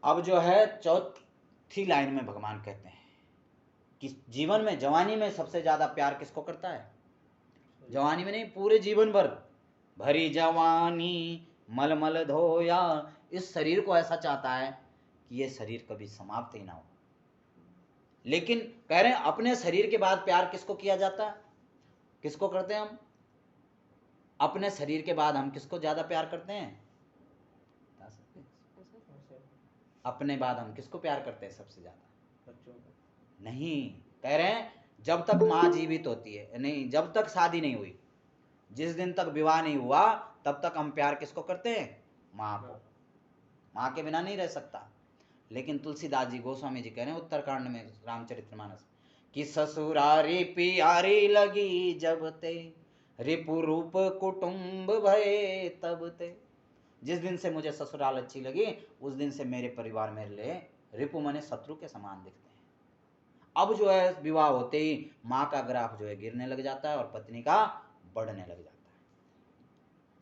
अब जो है चौथी लाइन में भगवान कहते हैं कि जीवन में, जवानी में सबसे ज्यादा प्यार किसको करता है? जवानी में नहीं, पूरे जीवन भर। भरी जवानी मल मल धोया, इस शरीर को ऐसा चाहता है कि ये शरीर कभी समाप्त ही ना हो। लेकिन कह रहे हैं अपने शरीर के बाद प्यार किसको किया जाता है? किसको करते हैं हम? अपने शरीर के बाद हम किसको ज्यादा प्यार करते हैं? अपने बाद हम किसको प्यार करते हैं सबसे ज्यादा? बच्चों को। नहीं, कह रहे हैं जब तक माँ जीवित होती है, नहीं, जब तक शादी नहीं हुई, जिस दिन तक विवाह नहीं हुआ, तब तक हम प्यार किसको करते हैं? माँ को। माँ के बिना नहीं रह सकता। लेकिन तुलसीदास जी गोस्वामी जी कह रहे हैं उत्तरकांड में रामचरितमानस कि ससुरारी प्यारी लगी जब ते, रिपु रूप कुटुंब भये तब ते। जिस दिन से मुझे ससुराल अच्छी लगी, उस दिन से मेरे परिवार मेरे लिए रिपु माने शत्रु के समान दिखते हैं। अब जो है विवाह होते ही माँ का ग्राफ जो है गिरने लग जाता है और पत्नी का बढ़ने लग जाता है।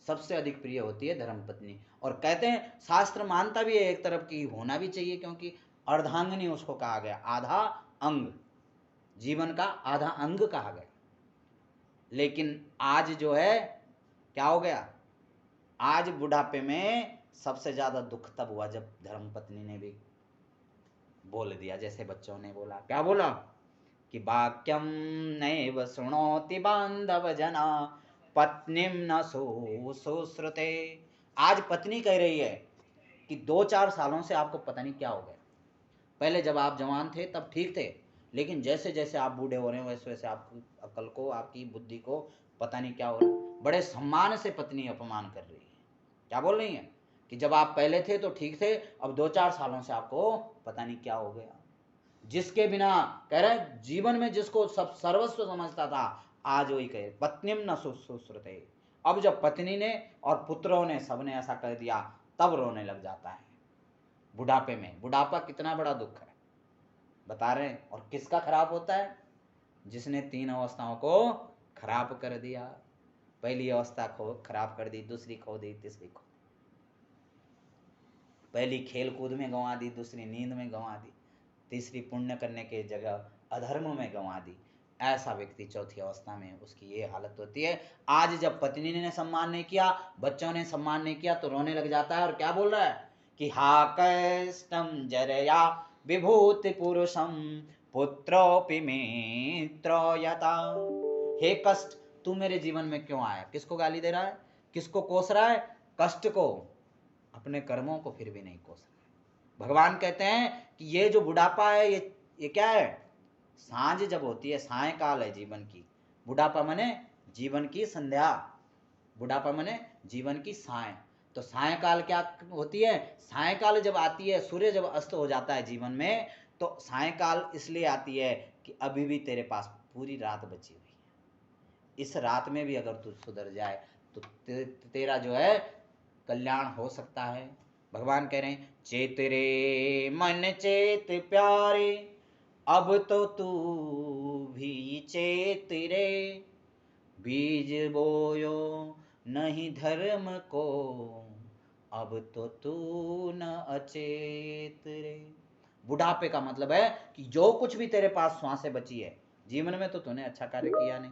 सबसे अधिक प्रिय होती है धर्म पत्नी। और कहते हैं शास्त्र मानता भी है एक तरफ की होना भी चाहिए, क्योंकि अर्धांगिनी उसको कहा गया, आधा अंग, जीवन का आधा अंग कहा गया। लेकिन आज जो है क्या हो गया? आज बुढ़ापे में सबसे ज्यादा दुख तब हुआ जब धर्मपत्नी ने भी बोल दिया, जैसे बच्चों ने बोला। क्या बोला? कि वाक्यम नैव शृणोति बांधव जना, पत्नीम न सुश्रुते। आज पत्नी कह रही है कि 2-4 सालों से आपको पता नहीं क्या हो गया। पहले जब आप जवान थे तब ठीक थे, लेकिन जैसे जैसे आप बूढ़े हो रहे हैं वैसे वैसे आपकी अकल को, आपकी बुद्धि को पता नहीं क्या हो रहा है। बड़े सम्मान से पत्नी अपमान कर रही है। क्या बोल रही है? कि जब आप पहले थे तो ठीक थे, अब 2-4 सालों से आपको पता नहीं क्या हो गया। जिसके बिना, कह रहे जीवन में जिसको सब सर्वस्व समझता था, आज वही कहे पत्नीम न सुश्रुते। अब जब पत्नी ने और पुत्रों ने सबने ऐसा कर दिया, तब रोने लग जाता है बुढ़ापे में। बुढ़ापा कितना बड़ा दुख है बता रहे हैं। और किसका खराब होता है? जिसने 3 अवस्थाओं को खराब कर दिया। पहली अवस्था को खराब कर दी, दूसरी खो दी, तीसरी खो दी। पहली खेल कूद में गंवा दी, दूसरी नींद में गंवा दी, तीसरी पुण्य करने के जगह अधर्म में गंवा दी। ऐसा व्यक्ति चौथी अवस्था में उसकी ये हालत होती है। आज जब पत्नी ने सम्मान नहीं किया, बच्चों ने सम्मान नहीं किया, तो रोने लग जाता है। और क्या बोल रहा है कि हा कष्टम जरया विभूति पुरुषम पुत्रोपि मित्रो यथा। हे कष्ट, तू मेरे जीवन में क्यों आया? किसको गाली दे रहा है? किसको कोस रहा है? कष्ट को। अपने कर्मों को फिर भी नहीं कोस रहा है। भगवान कहते हैं कि ये जो बुढ़ापा है, ये क्या है? सांझ जब होती है, सायकाल है जीवन की। बुढ़ापा माने जीवन की संध्या, बुढ़ापा माने जीवन की साय। तो सायकाल क्या होती है? सायकाल जब आती है, सूर्य जब अस्त हो जाता है जीवन में, तो सायकाल इसलिए आती है कि अभी भी तेरे पास पूरी रात बची हुई है। इस रात में भी अगर तू सुधर जाए तो तेरा जो है कल्याण हो सकता है। भगवान कह रहे हैं चेत रे मन चेत प्यारे, अब तो तू भी चेत रे, बीज बोयो नहीं धर्म को, अब तो तू न अचेत रे। बुढ़ापे का मतलब है कि जो कुछ भी तेरे पास श्वासें बची है, जीवन में तो तूने अच्छा कार्य किया नहीं,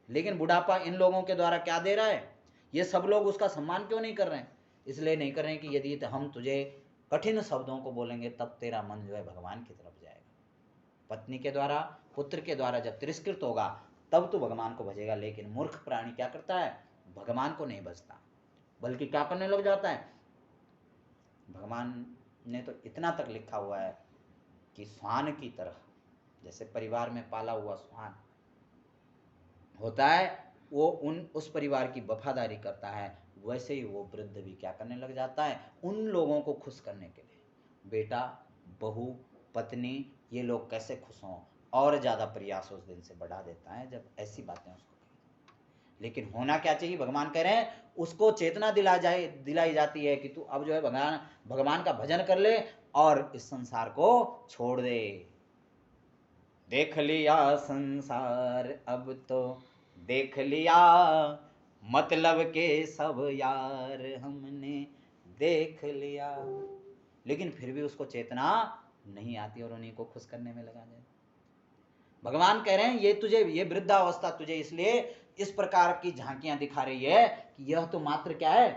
लेकिन बुढ़ापा इन लोगों के द्वारा क्या दे रहा है? ये सब लोग उसका सम्मान क्यों नहीं कर रहे हैं? इसलिए नहीं कर रहे हैं कि यदि हम तुझे कठिन शब्दों को बोलेंगे तब तेरा मन जो है भगवान की तरफ जाएगा। पत्नी के द्वारा, पुत्र के द्वारा जब तिरस्कृत होगा तब तो भगवान को भजेगा। लेकिन मूर्ख प्राणी क्या करता है? भगवान को नहीं भजता, बल्कि क्या करने लग जाता है? भगवान ने तो इतना तक लिखा हुआ है कि श्वान की तरह, जैसे परिवार में पाला हुआ श्वान होता है, वो उस परिवार की वफादारी करता है, वैसे ही वो वृद्ध भी क्या करने लग जाता है? उन लोगों को खुश करने के लिए, बेटा, बहू, पत्नी, ये लोग कैसे खुश हों, और ज़्यादा प्रयास उस दिन से बढ़ा देता है जब ऐसी बातें उसको कही। लेकिन होना क्या चाहिए? भगवान कह रहे हैं उसको चेतना दिलाई जाती है कि तू अब जो है भगवान का भजन कर ले और इस संसार को छोड़ दे। देख लिया संसार अब तो देख लिया, मतलब के सब यार हमने देख लिया। लेकिन फिर भी उसको चेतना नहीं आती और उन्हीं को खुश करने में लगा जाए। भगवान कह रहे हैं ये तुझे, ये वृद्धावस्था तुझे इसलिए इस प्रकार की झांकियां दिखा रही है कि यह तो मात्र क्या है,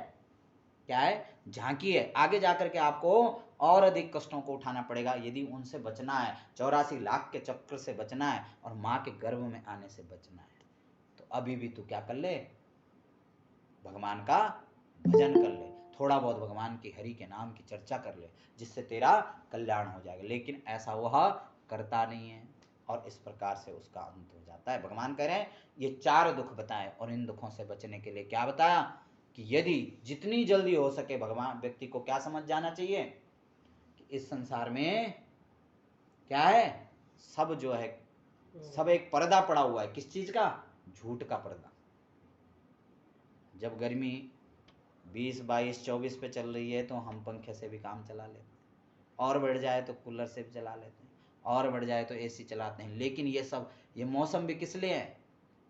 क्या है, झांकी है। आगे जाकर के आपको और अधिक कष्टों को उठाना पड़ेगा यदि उनसे बचना है, 84 लाख के चक्र से बचना है और माँ के गर्भ में आने से बचना है। तो अभी भी तू क्या कर ले, भगवान का भजन कर ले, थोड़ा बहुत भगवान की हरि के नाम की चर्चा कर ले, जिससे तेरा कल्याण हो जाएगा। लेकिन ऐसा वह करता नहीं है और इस प्रकार से उसका अंत हो जाता है। भगवान कह रहे हैं ये 4 दुख बताए और इन दुखों से बचने के लिए क्या बताया कि यदि जितनी जल्दी हो सके भगवान व्यक्ति को क्या समझ जाना चाहिए कि इस संसार में क्या है, सब जो है सब एक पर्दा पड़ा हुआ है। किस चीज का, झूठ का पर्दा। जब गर्मी 20, 22, 24 पे चल रही है तो हम पंखे से भी काम चला लेते हैं, और बढ़ जाए तो कूलर से भी चला लेते हैं, और बढ़ जाए तो एसी चलाते हैं। लेकिन ये सब, ये मौसम भी किस लिए है,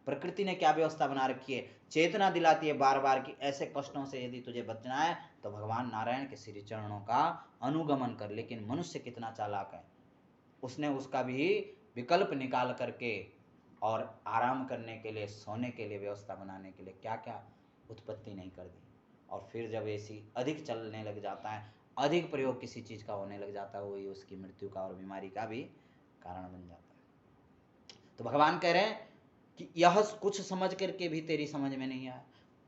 प्रकृति ने क्या व्यवस्था बना रखी है, चेतना दिलाती है बार बार कि ऐसे कष्टों से यदि तुझे बचना है तो भगवान नारायण के श्री चरणों का अनुगमन कर। लेकिन मनुष्य कितना चालाक है, उसने उसका भी विकल्प निकाल करके और आराम करने के लिए, सोने के लिए व्यवस्था बनाने के लिए क्या क्या उत्पत्ति नहीं कर दी। और फिर जब एसी अधिक चलने लग जाता है, अधिक प्रयोग किसी चीज का होने लग जाता है, वही उसकी मृत्यु का और बीमारी का भी कारण बन जाता है। तो भगवान कह रहे हैं कि यह कुछ समझ करके भी तेरी समझ में नहीं आया।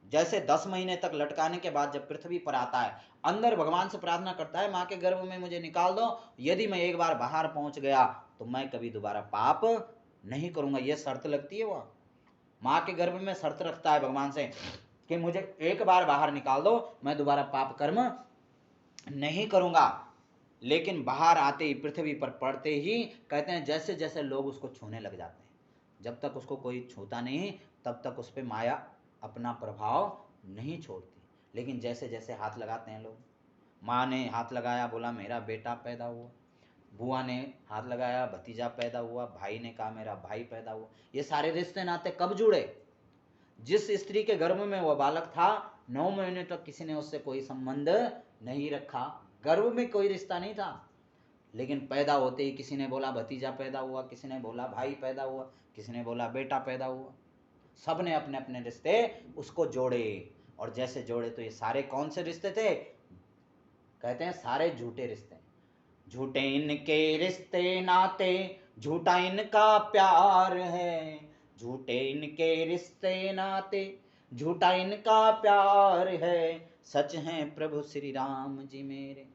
जैसे 10 महीने तक लटकाने के बाद जब पृथ्वी पर आता है, अंदर भगवान से प्रार्थना करता है माँ के गर्भ में मुझे निकाल दो, यदि मैं एक बार बाहर पहुंच गया तो मैं कभी दोबारा पाप नहीं करूंगा। यह शर्त लगती है, वह माँ के गर्भ में शर्त रखता है भगवान से कि मुझे एक बार बाहर निकाल दो, मैं दोबारा पाप कर्म नहीं करूंगा। लेकिन बाहर आते ही, पृथ्वी पर पड़ते ही, कहते हैं जैसे जैसे लोग उसको छूने लग जाते हैं, जब तक उसको कोई छूता नहीं तब तक उस पर माया अपना प्रभाव नहीं छोड़ती। लेकिन जैसे जैसे हाथ लगाते हैं लोग, माँ ने हाथ लगाया, बोला मेरा बेटा पैदा हुआ, बुआ ने हाथ लगाया, भतीजा पैदा हुआ, भाई ने कहा मेरा भाई पैदा हुआ। ये सारे रिश्ते नाते कब जुड़े, जिस स्त्री के गर्भ में वह बालक था 9 महीने तक किसी ने उससे कोई संबंध नहीं रखा, गर्भ में कोई रिश्ता नहीं था। लेकिन पैदा होते ही किसी ने बोला भतीजा पैदा हुआ, किसी ने बोला भाई पैदा हुआ, किसी ने बोला बेटा पैदा हुआ। सब ने अपने अपने रिश्ते उसको जोड़े, और जैसे जोड़े तो ये सारे कौन से रिश्ते थे, कहते हैं सारे झूठे रिश्ते। झूठे इनके रिश्ते नाते, झूठा इनका प्यार है, झूठे इनके रिश्ते नाते, झूठा इनका प्यार है। सच हैं प्रभु श्री राम जी मेरे,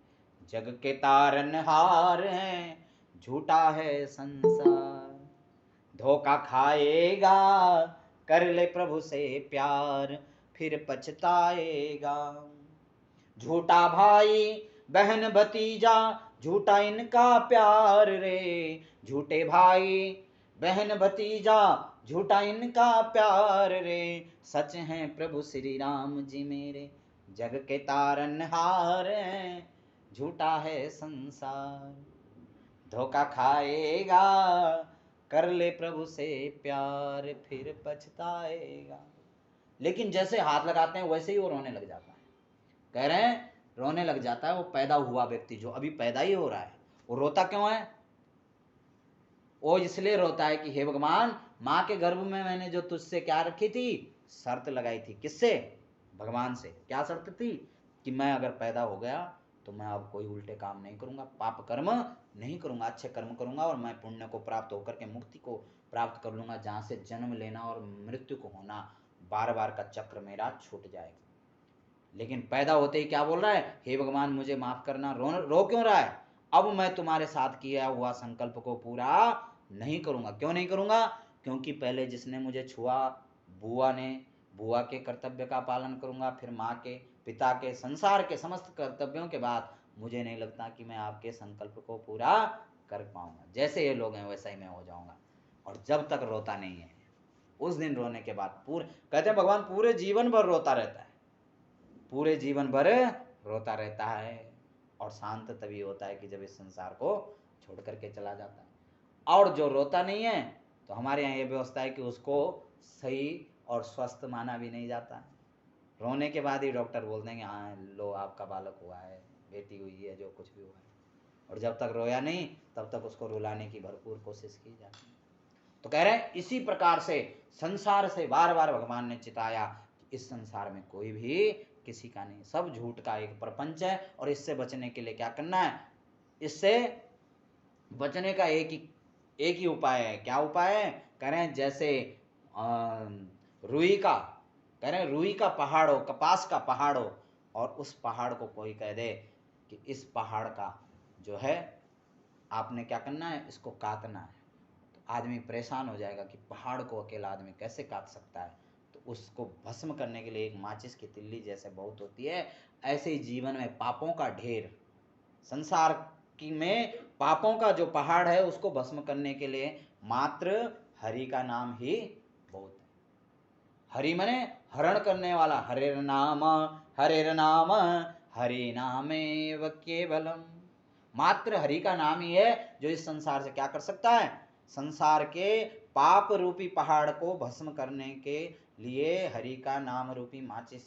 जग के तारनहार हैं, झूठा है संसार। धोखा खाएगा, कर ले प्रभु से प्यार, फिर पछताएगा। झूठा भाई बहन भतीजा, झूठा इनका प्यार रे, झूठे भाई बहन भतीजा, झूठा इनका प्यार रे। सच हैं प्रभु श्री राम जी मेरे, जग के तारनहार हैं, झूठा है संसार। धोखा खाएगा, कर ले प्रभु से प्यार, फिर पछताएगा। लेकिन जैसे हाथ लगाते हैं वैसे ही वो रोने लग जाता है। कह रहे हैं रोने लग जाता है वो पैदा हुआ व्यक्ति, जो अभी पैदा ही हो रहा है। वो रोता क्यों है, वो इसलिए रोता है कि हे भगवान, माँ के गर्भ में मैंने जो तुझसे क्या रखी थी, शर्त लगाई थी। किससे, भगवान से। क्या शर्त थी कि मैं अगर पैदा हो गया तो मैं अब कोई उल्टे काम नहीं करूंगा, पाप कर्म नहीं करूंगा, अच्छे कर्म करूंगा, और मैं पुण्य को प्राप्त होकर के मुक्ति को प्राप्त कर लूंगा, जहां से जन्म लेना और मृत्यु को होना, बार बार का चक्र मेरा छूट जाएगा। लेकिन पैदा होते ही क्या बोल रहा है, हे भगवान मुझे माफ करना। रो क्यों रहा है, अब मैं तुम्हारे साथ किया हुआ संकल्प को पूरा नहीं करूंगा। क्यों नहीं करूंगा, क्योंकि पहले जिसने मुझे छुआ बुआ ने, बुआ के कर्तव्य का पालन करूंगा, फिर माँ के, पिता के, संसार के समस्त कर्तव्यों के बाद मुझे नहीं लगता कि मैं आपके संकल्प को पूरा कर पाऊंगा। जैसे ये लोग हैं वैसा ही मैं हो जाऊंगा। और जब तक रोता नहीं है, उस दिन रोने के बाद पूरे, कहते हैं भगवान पूरे जीवन भर रोता रहता है, पूरे जीवन भर रोता रहता है। और शांत तभी होता है कि जब इस संसार को छोड़ करके चला जाता है। और जो रोता नहीं है, तो हमारे यहाँ ये व्यवस्था है कि उसको सही और स्वस्थ माना भी नहीं जाता। रोने के बाद ही डॉक्टर बोलते हैं कि हाँ लो आपका बालक हुआ है, बेटी हुई है, जो कुछ भी हुआ है, और जब तक रोया नहीं तब तक उसको रुलाने की भरपूर कोशिश की जाती है। तो कह रहे हैं इसी प्रकार से संसार से बार बार भगवान ने चिताया कि इस संसार में कोई भी किसी का नहीं, सब झूठ का एक प्रपंच है, और इससे बचने के लिए क्या करना है? इससे बचने का एक ही उपाय है। क्या उपाय है? कह रहे हैं जैसे रुई का, कह रहे हैं रुई का पहाड़ हो, कपास का पहाड़ हो, और उस पहाड़ को कोई कह दे कि इस पहाड़ का जो है आपने क्या करना है, इसको काटना है, तो आदमी परेशान हो जाएगा कि पहाड़ को अकेला आदमी कैसे काट सकता है। तो उसको भस्म करने के लिए एक माचिस की तिल्ली जैसे बहुत होती है, ऐसे ही जीवन में पापों का ढेर, संसार की में पापों का जो पहाड़ है उसको भस्म करने के लिए मात्र हरि का नाम ही बहुत है। हरि मने हरण करने वाला, हरेर नाम हरि नामेव केवलम। मात्र हरि का नाम ही है जो इस संसार से क्या कर सकता है? संसार के पाप रूपी पहाड़ को भस्म करने के लिए हरि का नाम रूपी माचिस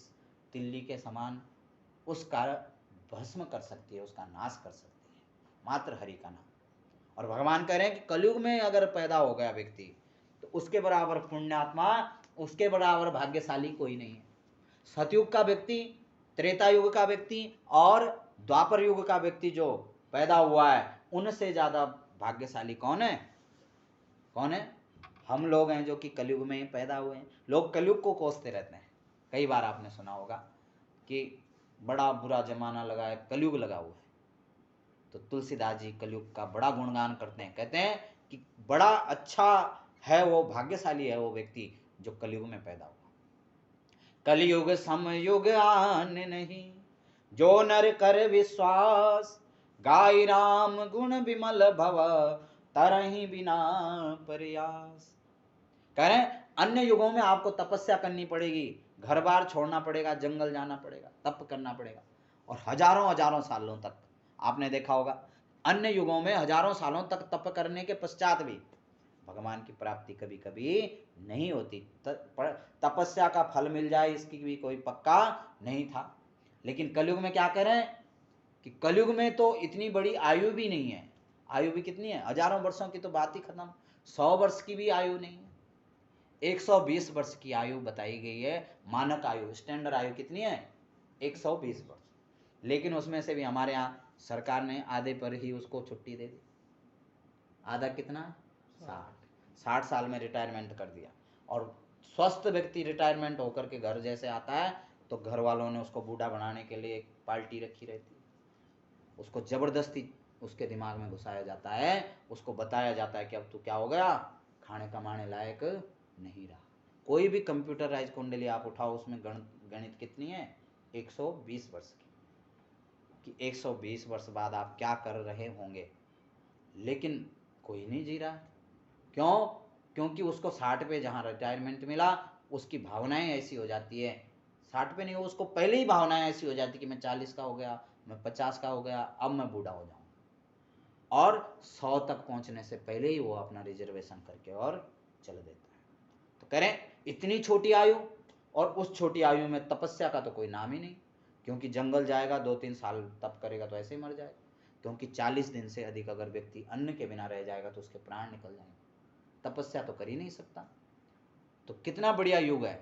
तिल्ली के समान उसका भस्म कर सकती है, उसका नाश कर सकती है, मात्र हरि का नाम। और भगवान कह रहे हैं कि कलयुग में अगर पैदा हो गया व्यक्ति तो उसके बराबर पुण्यात्मा, उसके बराबर भाग्यशाली कोई नहीं है। सतयुग का व्यक्ति, त्रेता युग का व्यक्ति और द्वापर युग का व्यक्ति जो पैदा हुआ है, उनसे ज्यादा भाग्यशाली कौन है? कौन है? हम लोग हैं जो कि कलयुग में पैदा हुए हैं। लोग कलयुग को कोसते रहते हैं। कई बार आपने सुना होगा कि बड़ा बुरा जमाना लगा है, कलयुग लगा हुआ है। तो तुलसीदास जी कलयुग का बड़ा गुणगान करते हैं, कहते हैं कि बड़ा अच्छा है वो, भाग्यशाली है वो व्यक्ति जो कलयुग में पैदा हुआ। कलयुग समयुग आन नहीं, जो नर कर विश्वास, गाय राम गुण विमल भव, तरहि बिना प्रयास। कह रहे हैं अन्य युगों में आपको तपस्या करनी पड़ेगी, घर बार छोड़ना पड़ेगा, जंगल जाना पड़ेगा, तप करना पड़ेगा, और हजारों हजारों सालों तक आपने देखा होगा अन्य युगों में हजारों सालों तक तप करने के पश्चात भी भगवान की प्राप्ति कभी कभी नहीं होती। तपस्या का फल मिल जाए इसकी भी कोई पक्का नहीं था। लेकिन कलयुग में क्या कह रहे हैं कि कलयुग में तो इतनी बड़ी आयु भी नहीं है। आयु भी कितनी है? हजारों वर्षों की तो बात ही खत्म, 100 वर्ष की भी आयु नहीं है। 120 वर्ष की आयु बताई गई है, मानक आयु, स्टैंडर्ड आयु कितनी है? 120 वर्ष। लेकिन उसमें से भी हमारे यहाँ सरकार ने आधे पर ही उसको छुट्टी दे दी। आधा कितना? 60 साल में रिटायरमेंट कर दिया। और स्वस्थ व्यक्ति रिटायरमेंट होकर के घर जैसे आता है तो घर वालों ने उसको बूढ़ा बनाने के लिए एक पार्टी रखी रहती है, उसको जबरदस्ती उसके दिमाग में घुसाया जाता है, उसको बताया जाता है कि अब तू क्या हो गया, खाने कमाने लायक नहीं रहा। कोई भी कंप्यूटराइज कुंडली आप उठाओ, उसमें गणित कितनी है? 120 वर्ष की, कि 120 वर्ष बाद आप क्या कर रहे होंगे। लेकिन कोई नहीं जी रहा। क्यों? क्योंकि उसको 60 पे जहाँ रिटायरमेंट मिला उसकी भावनाएं ऐसी हो जाती है, 60 पे नहीं, उसको पहले ही भावनाएं ऐसी हो जाती कि मैं 40 का हो गया, मैं 50 का हो गया, अब मैं बूढ़ा हो जाऊंगा। और 100 तक पहुंचने से पहले ही वो अपना रिजर्वेशन करके और चल देता है। तो कह रहे हैं इतनी छोटी आयु, और उस छोटी आयु में तपस्या का तो कोई नाम ही नहीं, क्योंकि जंगल जाएगा 2-3 साल तप करेगा तो ऐसे ही मर जाएगा। क्योंकि 40 दिन से अधिक अगर व्यक्ति अन्न के बिना रह जाएगा तो उसके प्राण निकल जाएंगे, तपस्या तो कर ही नहीं सकता। तो कितना बढ़िया युग है।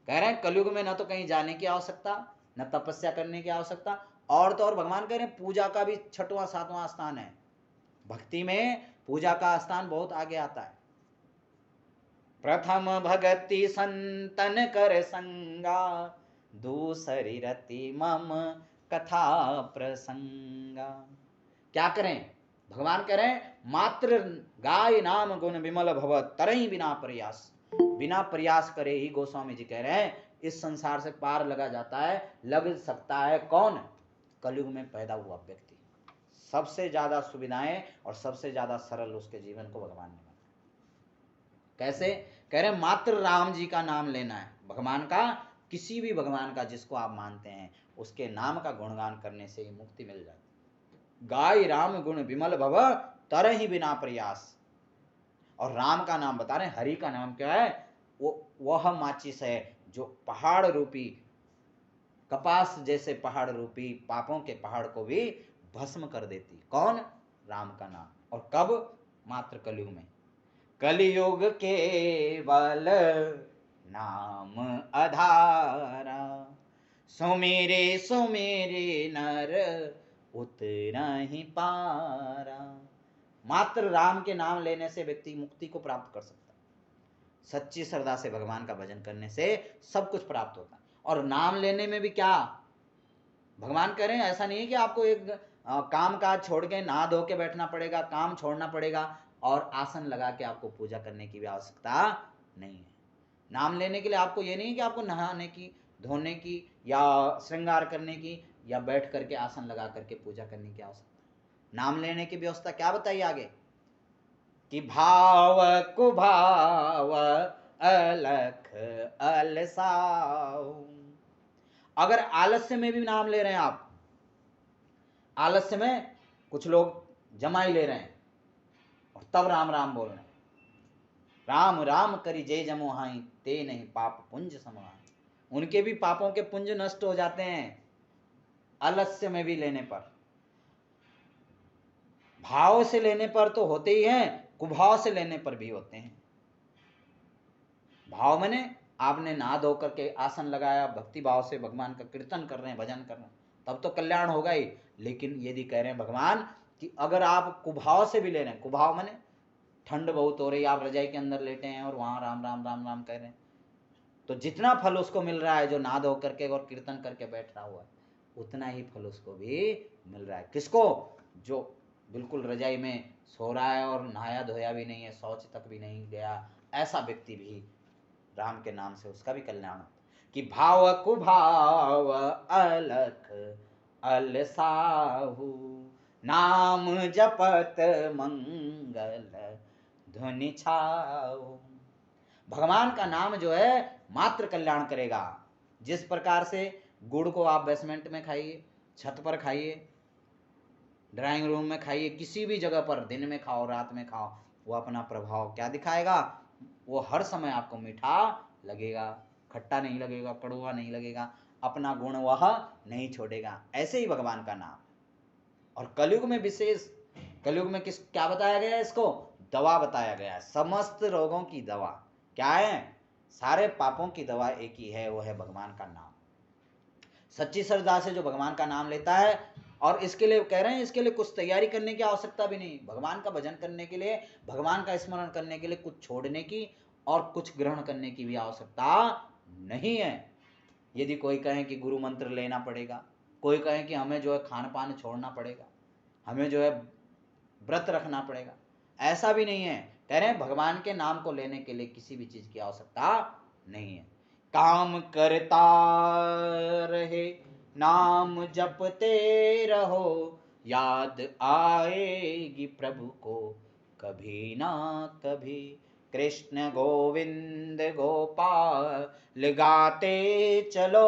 कह रहे हैं कलयुग में न तो कहीं जाने की आवश्यकता, न तपस्या करने की आवश्यकता, और तो और भगवान कह रहे हैं पूजा का भी 6वां 7वां स्थान है। भक्ति में पूजा का स्थान बहुत आगे आता है। प्रथम भगति संतन कर संगा, दूसरी रति मम कथा प्रसंगा। क्या करें? भगवान कह रहे हैं मात्र गाय नाम गुण विमल भव, तरही बिना प्रयास। बिना प्रयास करे ही गोस्वामी जी कह रहे हैं इस संसार से पार लगा जाता है, लग सकता है। कौन? कलयुग में पैदा हुआ व्यक्ति। सबसे ज्यादा सुविधाएं और सबसे ज्यादा सरल उसके जीवन को भगवान ने बनाया। कैसे? कह रहे मात्र राम जी का नाम लेना है, भगवान का, किसी भी भगवान का जिसको आप मानते हैं उसके नाम का गुणगान करने से ही मुक्ति मिल जाती। गाय राम गुण विमल भव, तरहि बिना प्रयास। और राम का नाम बता रहे हैं, हरि का नाम क्या है? वह माचिस है जो पहाड़ रूपी कपास जैसे पहाड़ रूपी पापों के पहाड़ को भी भस्म कर देती। कौन? राम का नाम। और कब? मात्र कलयुग में। कलयुग केवल नाम आधारा, सुमेरे सुमेरे नर उतना ही पारा। मात्र राम के नाम लेने से व्यक्ति मुक्ति को प्राप्त कर सकता है। सच्ची श्रद्धा से भगवान का भजन करने से सब कुछ प्राप्त होता है। और नाम लेने में भी क्या भगवान कह रहे हैं, ऐसा नहीं है कि आपको एक काम काज छोड़ के नहा धो के बैठना पड़ेगा, काम छोड़ना पड़ेगा और आसन लगा के आपको पूजा करने की भी आवश्यकता नहीं है। नाम लेने के लिए आपको ये नहीं कि आपको नहाने की, धोने की या श्रृंगार करने की या बैठ करके आसन लगा करके पूजा करने की आवश्यकता। नाम लेने की व्यवस्था क्या बताइए आगे कि भाव कुभाव अलख अलसाऊ। अगर आलस्य में भी नाम ले रहे हैं आप, आलस्य में कुछ लोग जमाई ले रहे हैं और तब राम राम बोल रहे हैं, राम राम करी जय जमोहाई ते नहीं पाप पुंज समाई। उनके भी पापों के पुंज नष्ट हो जाते हैं आलस्य में भी लेने पर। भाव से लेने पर तो होते ही हैं, कुभाव से लेने पर भी होते हैं। भाव मैंने आपने नहा धो करके आसन लगाया, भक्ति भाव से भगवान का कीर्तन कर रहे हैं, भजन कर रहे हैं, तब तो कल्याण होगा ही। लेकिन यदि कह रहे हैं भगवान कि अगर आप कुभाव से भी ले रहे हैं, कुभाव मैंने ठंड बहुत हो रही, आप रजाई के अंदर लेटे हैं और वहां राम राम राम राम कह रहे हैं, तो जितना फल उसको मिल रहा है जो नहा धो करके और कीर्तन करके बैठ रहा हुआ है, उतना ही फल उसको भी मिल रहा है। किसको? जो बिल्कुल रजाई में सो रहा है और नहाया धोया भी नहीं है, शौच तक भी नहीं गया, ऐसा व्यक्ति भी राम के नाम से उसका भी कल्याण होता कि भाव कुभाव अलख अलसाहु, नाम जपत मंगल ध्वनि छाऊ। भगवान का नाम जो है मात्र कल्याण करेगा। जिस प्रकार से गुड़ को आप बेसमेंट में खाइए, छत पर खाइए, ड्राइंग रूम में खाइए, किसी भी जगह पर दिन में खाओ रात में खाओ, वो अपना प्रभाव क्या दिखाएगा? वो हर समय आपको मीठा लगेगा, खट्टा नहीं लगेगा, कड़वा नहीं लगेगा, अपना गुण वह नहीं छोड़ेगा। ऐसे ही भगवान का नाम। और कलयुग में विशेष, कलयुग में किस क्या बताया गया है? इसको दवा बताया गया है। समस्त रोगों की दवा क्या है? सारे पापों की दवा एक ही है, वो है भगवान का नाम। सच्ची श्रद्धा से जो भगवान का नाम लेता है, और इसके लिए कह रहे हैं, इसके लिए कुछ तैयारी करने की आवश्यकता भी नहीं। भगवान का भजन करने के लिए, भगवान का स्मरण करने के लिए कुछ छोड़ने की और कुछ ग्रहण करने की भी आवश्यकता नहीं है। यदि कोई कहे कि गुरु मंत्र लेना पड़ेगा, कोई कहे कि हमें जो है खान पान छोड़ना पड़ेगा, हमें जो है व्रत रखना पड़ेगा, ऐसा भी नहीं है। कह रहे हैं भगवान के नाम को लेने के लिए किसी भी चीज की आवश्यकता नहीं है। काम करता रहे नाम जपते रहो, याद आएगी प्रभु को कभी ना कभी। कृष्ण गोविंद गोपाल गाते चलो,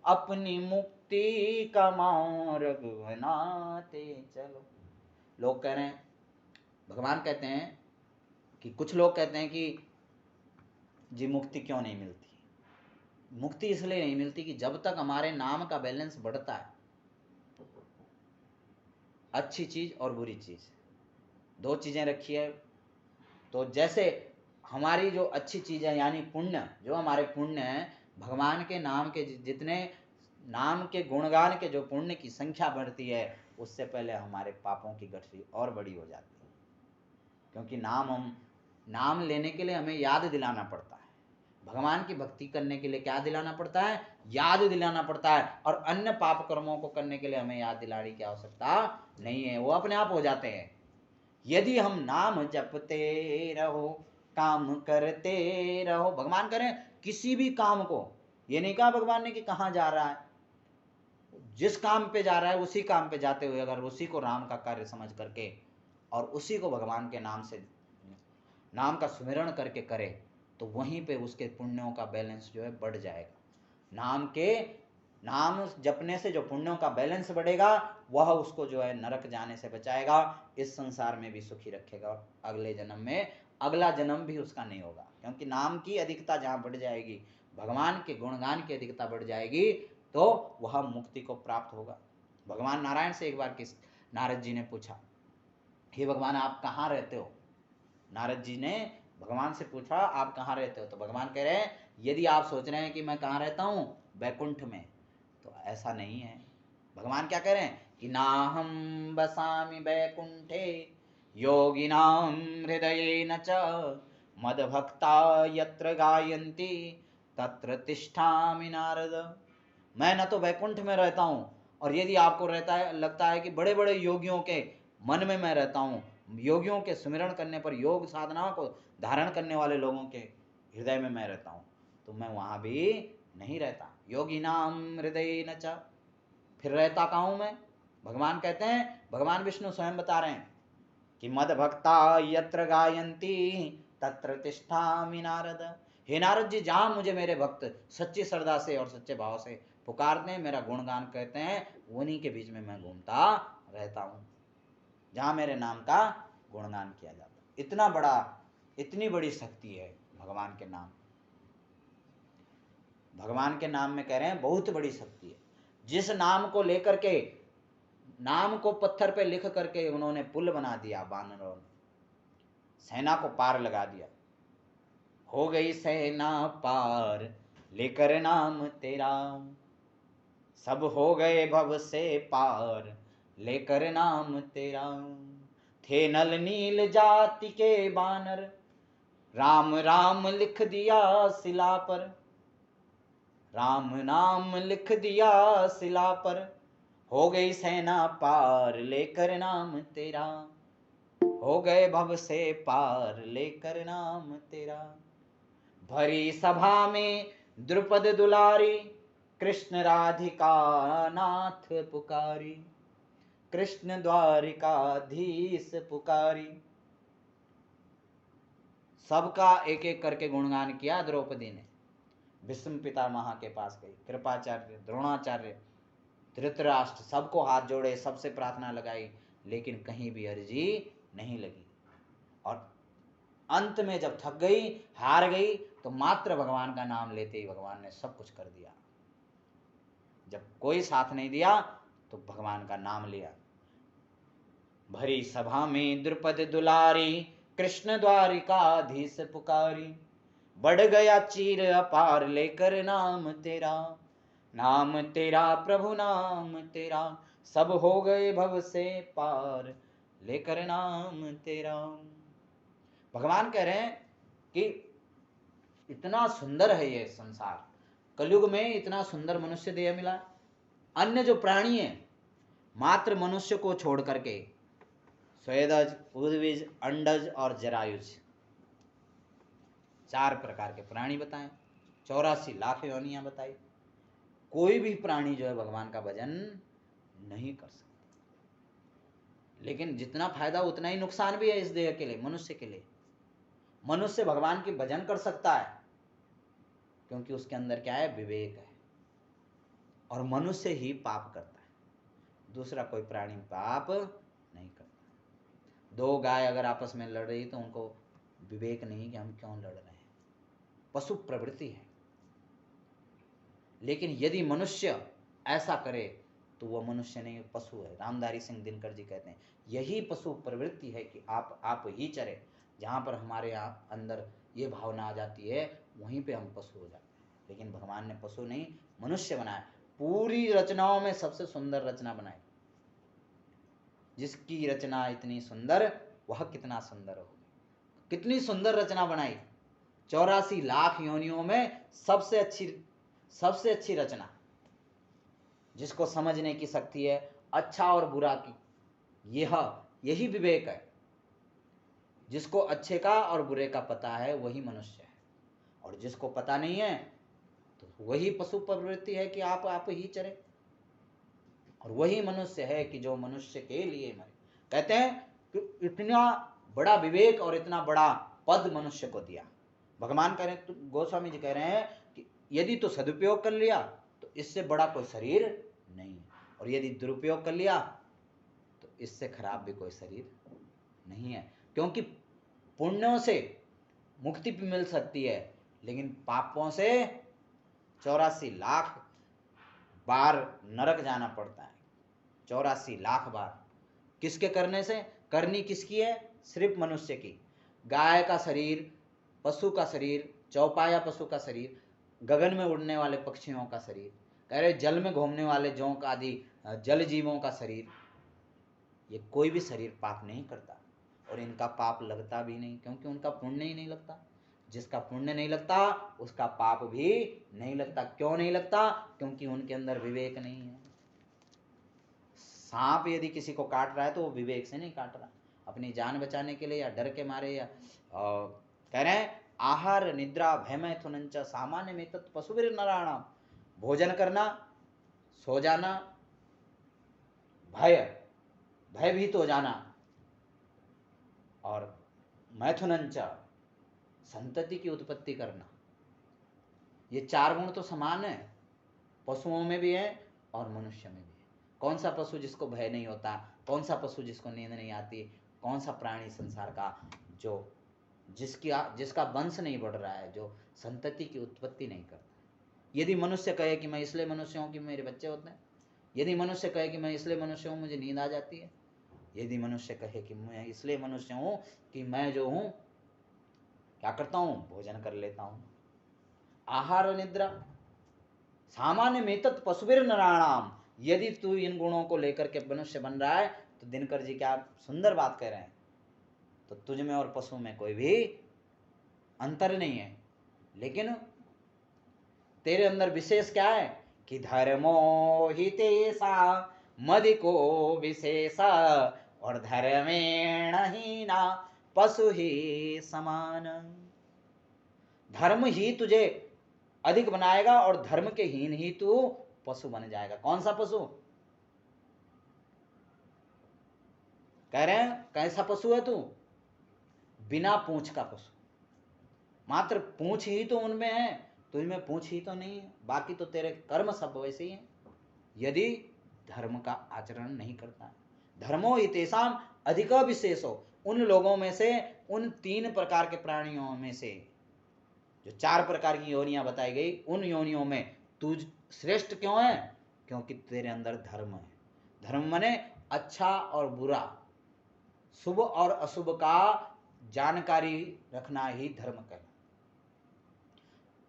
अपनी मुक्ति का मार्ग बनाते चलो। लोग कह रहे हैं, भगवान कहते हैं कि कुछ लोग कहते हैं कि जी मुक्ति क्यों नहीं मिलती? मुक्ति इसलिए नहीं मिलती कि जब तक हमारे नाम का बैलेंस बढ़ता है, अच्छी चीज और बुरी चीज दो चीजें रखी है, तो जैसे हमारी जो अच्छी चीज है यानी पुण्य, जो हमारे पुण्य है, भगवान के नाम के जितने नाम के गुणगान के जो पुण्य की संख्या बढ़ती है, उससे पहले हमारे पापों की गठरी और बड़ी हो जाती है। क्योंकि नाम लेने के लिए हमें याद दिलाना पड़ता है। भगवान की भक्ति करने के लिए क्या दिलाना पड़ता है? याद दिलाना पड़ता है। और अन्य पाप कर्मों को करने के लिए हमें याद दिलाने की आवश्यकता नहीं है, वो अपने आप हो जाते हैं। यदि हम नाम जपते रहो, काम करते रहो, भगवान करें किसी भी काम को, ये नहीं कहा भगवान ने कि कहां जा रहा है, जिस काम पे जा रहा है उसी काम पे जाते हुए अगर उसी को राम का कार्य समझ करके और उसी को भगवान के नाम से, नाम का सुमिरण करके करे, तो वहीं पे उसके पुण्यों का बैलेंस जो है बढ़ जाएगा। नाम जपने से जो पुण्यों का बैलेंस बढ़ेगा, वह उसको जो है नरक जाने से बचाएगा, इस संसार में भी सुखी रखेगा, और अगले जन्म में अगला जन्म भी उसका नहीं होगा। क्योंकि नाम की अधिकता जहां बढ़ जाएगी, भगवान के गुणगान की अधिकता बढ़ जाएगी, तो वह मुक्ति को प्राप्त होगा। भगवान नारायण से एक बार नारद जी ने पूछा, हे भगवान आप कहाँ रहते हो? नारद जी ने भगवान से पूछा आप कहाँ रहते हो? तो भगवान कह रहे हैं यदि आप सोच रहे हैं कि मैं कहाँ रहता हूँ, वैकुंठ में, तो ऐसा नहीं है। भगवान क्या कह रहे हैं कि नाहं बसामि वैकुंठे योगिनां हृदयेन च मद्भक्ता यत्र गायन्ति तत्र तिष्ठामि नारद। मैं न तो वैकुंठ में रहता हूँ, और यदि आपको लगता है कि बड़े बड़े योगियों के मन में मैं रहता हूँ, योगियों के सुमिरन करने पर, योग साधना को धारण करने वाले लोगों के हृदय में मैं रहता हूँ, तो मैं वहाँ भी नहीं रहता। योगिनाम हृदयेन च, फिर रहता कहाँ हूँ मैं? भगवान कहते हैं, भगवान विष्णु स्वयं बता रहे हैं कि मद भक्ता यत्र गायन्ति तत्र तिष्ठामि नारद। हे नारद जी, जहाँ मुझे मेरे भक्त सच्ची श्रद्धा से और सच्चे भाव से पुकारते हैं, मेरा गुणगान कहते हैं, उन्हीं के बीच में मैं घूमता रहता हूँ, जहाँ मेरे नाम का गुणगान किया जाता है। इतना बड़ा, इतनी बड़ी शक्ति है भगवान के नाम। भगवान के नाम में कह रहे हैं बहुत बड़ी शक्ति है। जिस नाम को लेकर के, नाम को पत्थर पे लिख करके उन्होंने पुल बना दिया, वानरों ने सेना को पार लगा दिया। हो गई सेना पार लेकर नाम तेरा, सब हो गए भव से पार लेकर नाम तेरा। थे नल नील जाति के बानर, राम राम लिख दिया शिला पर, राम नाम लिख दिया शिला पर। हो गई सेना पार लेकर नाम तेरा, हो गए भव से पार लेकर नाम तेरा। भरी सभा में द्रुपद दुलारी, कृष्ण राधिका नाथ पुकारी, कृष्ण द्वारिकाधीश पुकारी। सबका एक एक करके गुणगान किया द्रौपदी ने। भीष्म पितामह के पास गई, कृपाचार्य, द्रोणाचार्य, धृतराष्ट्र, सबको हाथ जोड़े, सबसे प्रार्थना लगाई, लेकिन कहीं भी अर्जी नहीं लगी। और अंत में जब थक गई, हार गई, तो मात्र भगवान का नाम लेते ही भगवान ने सब कुछ कर दिया। जब कोई साथ नहीं दिया तो भगवान का नाम लिया। भरी सभा में द्रुपद दुलारी, कृष्ण द्वारिकाधीश पुकारी। बढ़ गया चीर अपार लेकर नाम तेरा, नाम तेरा प्रभु नाम तेरा। सब हो गए भव से पार लेकर नाम तेरा। भगवान कह रहे हैं कि इतना सुंदर है ये संसार, कलयुग में इतना सुंदर मनुष्य देह मिला। अन्य जो प्राणी है, मात्र मनुष्य को छोड़ करके स्वेदज, उद्विज, अंडज और जरायुज, 4 प्रकार के प्राणी बताएं, 84 लाख योनियां बताई। कोई भी प्राणी जो है भगवान का भजन नहीं कर सकता। लेकिन जितना फायदा उतना ही नुकसान भी है इस देह के लिए, मनुष्य के लिए। मनुष्य भगवान की भजन कर सकता है क्योंकि उसके अंदर क्या है, विवेक है, और मनुष्य ही पाप करता है, दूसरा कोई प्राणी पाप नहीं करता। 2 गाय अगर आपस में लड़ रही तो उनको विवेक नहीं कि हम क्यों लड़ रहे हैं, पशु प्रवृत्ति है। लेकिन यदि मनुष्य ऐसा करे तो वह मनुष्य नहीं, पशु है। रामधारी सिंह दिनकर जी कहते हैं यही पशु प्रवृत्ति है कि आप ही चरे। जहाँ पर हमारे यहाँ अंदर ये भावना आ जाती है, वहीं पे हम पशु हो जाते हैं। लेकिन भगवान ने पशु नहीं, मनुष्य बनाया। पूरी रचनाओं में सबसे सुंदर रचना बनाई। जिसकी रचना इतनी सुंदर, वह कितना सुंदर होगा। कितनी सुंदर रचना बनाई। 84 लाख योनियों में सबसे अच्छी रचना, जिसको समझने की शक्ति है, अच्छा और बुरा की, यही विवेक है। जिसको अच्छे का और बुरे का पता है वही मनुष्य है, और जिसको पता नहीं है तो वही पशु प्रवृत्ति है कि आप ही चरे। और वही मनुष्य है कि जो मनुष्य के लिए मरे। कहते हैं कि इतना बड़ा विवेक और इतना बड़ा पद मनुष्य को दिया। भगवान कह रहे हैं, तो गोस्वामी जी कह रहे हैं कि यदि तो सदुपयोग कर लिया तो इससे बड़ा कोई शरीर नहीं है, और यदि दुरुपयोग कर लिया तो इससे खराब भी कोई शरीर नहीं है। क्योंकि पुण्यों से मुक्ति भी मिल सकती है, लेकिन पापों से 84 लाख बार नरक जाना पड़ता है, 84 लाख बार। किसके करने से? करनी किसकी है? सिर्फ मनुष्य की। गाय का शरीर, पशु का शरीर, चौपाया पशु का शरीर, गगन में उड़ने वाले पक्षियों का शरीर, कह रहे जल में घूमने वाले जोंक आदि जल जीवों का शरीर, ये कोई भी शरीर पाप नहीं करता और इनका पाप लगता भी नहीं, क्योंकि उनका पुण्य ही नहीं लगता। जिसका पुण्य नहीं लगता उसका पाप भी नहीं लगता। क्यों नहीं लगता? क्योंकि उनके अंदर विवेक नहीं है। सांप यदि किसी को काट रहा है तो वो विवेक से नहीं काट रहा, अपनी जान बचाने के लिए या डर के मारे, या कह रहे हैं आहार निद्रा भयमैथुनंच सामान्य में तत् पशुवीर नराणाम। भोजन करना, सो जाना, भयभीत हो जाना, और मैथुनंच संतति की उत्पत्ति करना, ये 4 गुण तो समान है, पशुओं में भी है और मनुष्य में भी है। कौन सा पशु जिसको भय नहीं होता? कौन सा पशु जिसको नींद नहीं आती? कौन सा प्राणी संसार का जो जिसका वंश नहीं बढ़ रहा है, जो संतति की उत्पत्ति नहीं करता? यदि मनुष्य कहे कि मैं इसलिए मनुष्य हूं कि मेरे बच्चे होते हैं, यदि मनुष्य कहे कि मैं इसलिए मनुष्य हूं मुझे नींद आ जाती है, यदि मनुष्य कहे कि मैं इसलिए मनुष्य हूं कि मैं जो हूं क्या करता हूं, भोजन कर लेता हूं, आहार निद्रा सामान्य में तत् पशुवीर नराणाम। यदि तू इन गुणों को लेकर के मनुष्य बन रहा है तो दिनकर जी क्या सुंदर बात कह रहे हैं, तो तुझ में और पशु में कोई भी अंतर नहीं है। लेकिन तेरे अंदर विशेष क्या है कि धर्मो ही तेसा मदिको विशेष और धर्मेण ही ना पशु ही समान। धर्म ही तुझे अधिक बनाएगा और धर्म के हीन ही तू पशु बन जाएगा। कौन सा पशु? कह रहे हैं कैसा पशु है तू? बिना पूंछ का पशु। मात्र पूंछ ही तो उनमें है, तुझ में पूंछ ही तो नहीं है, बाकी तो तेरे कर्म सब वैसे ही हैं यदि धर्म का आचरण नहीं करता है। धर्मो हितेषाम अधिक विशेषो, उन लोगों में से, उन 3 प्रकार के प्राणियों में से, जो 4 प्रकार की योनियां बताई गई, उन योनियों में तू श्रेष्ठ क्यों है? क्योंकि तेरे अंदर धर्म है। धर्म माने अच्छा और बुरा, शुभ और अशुभ का जानकारी रखना ही धर्म कहलाता।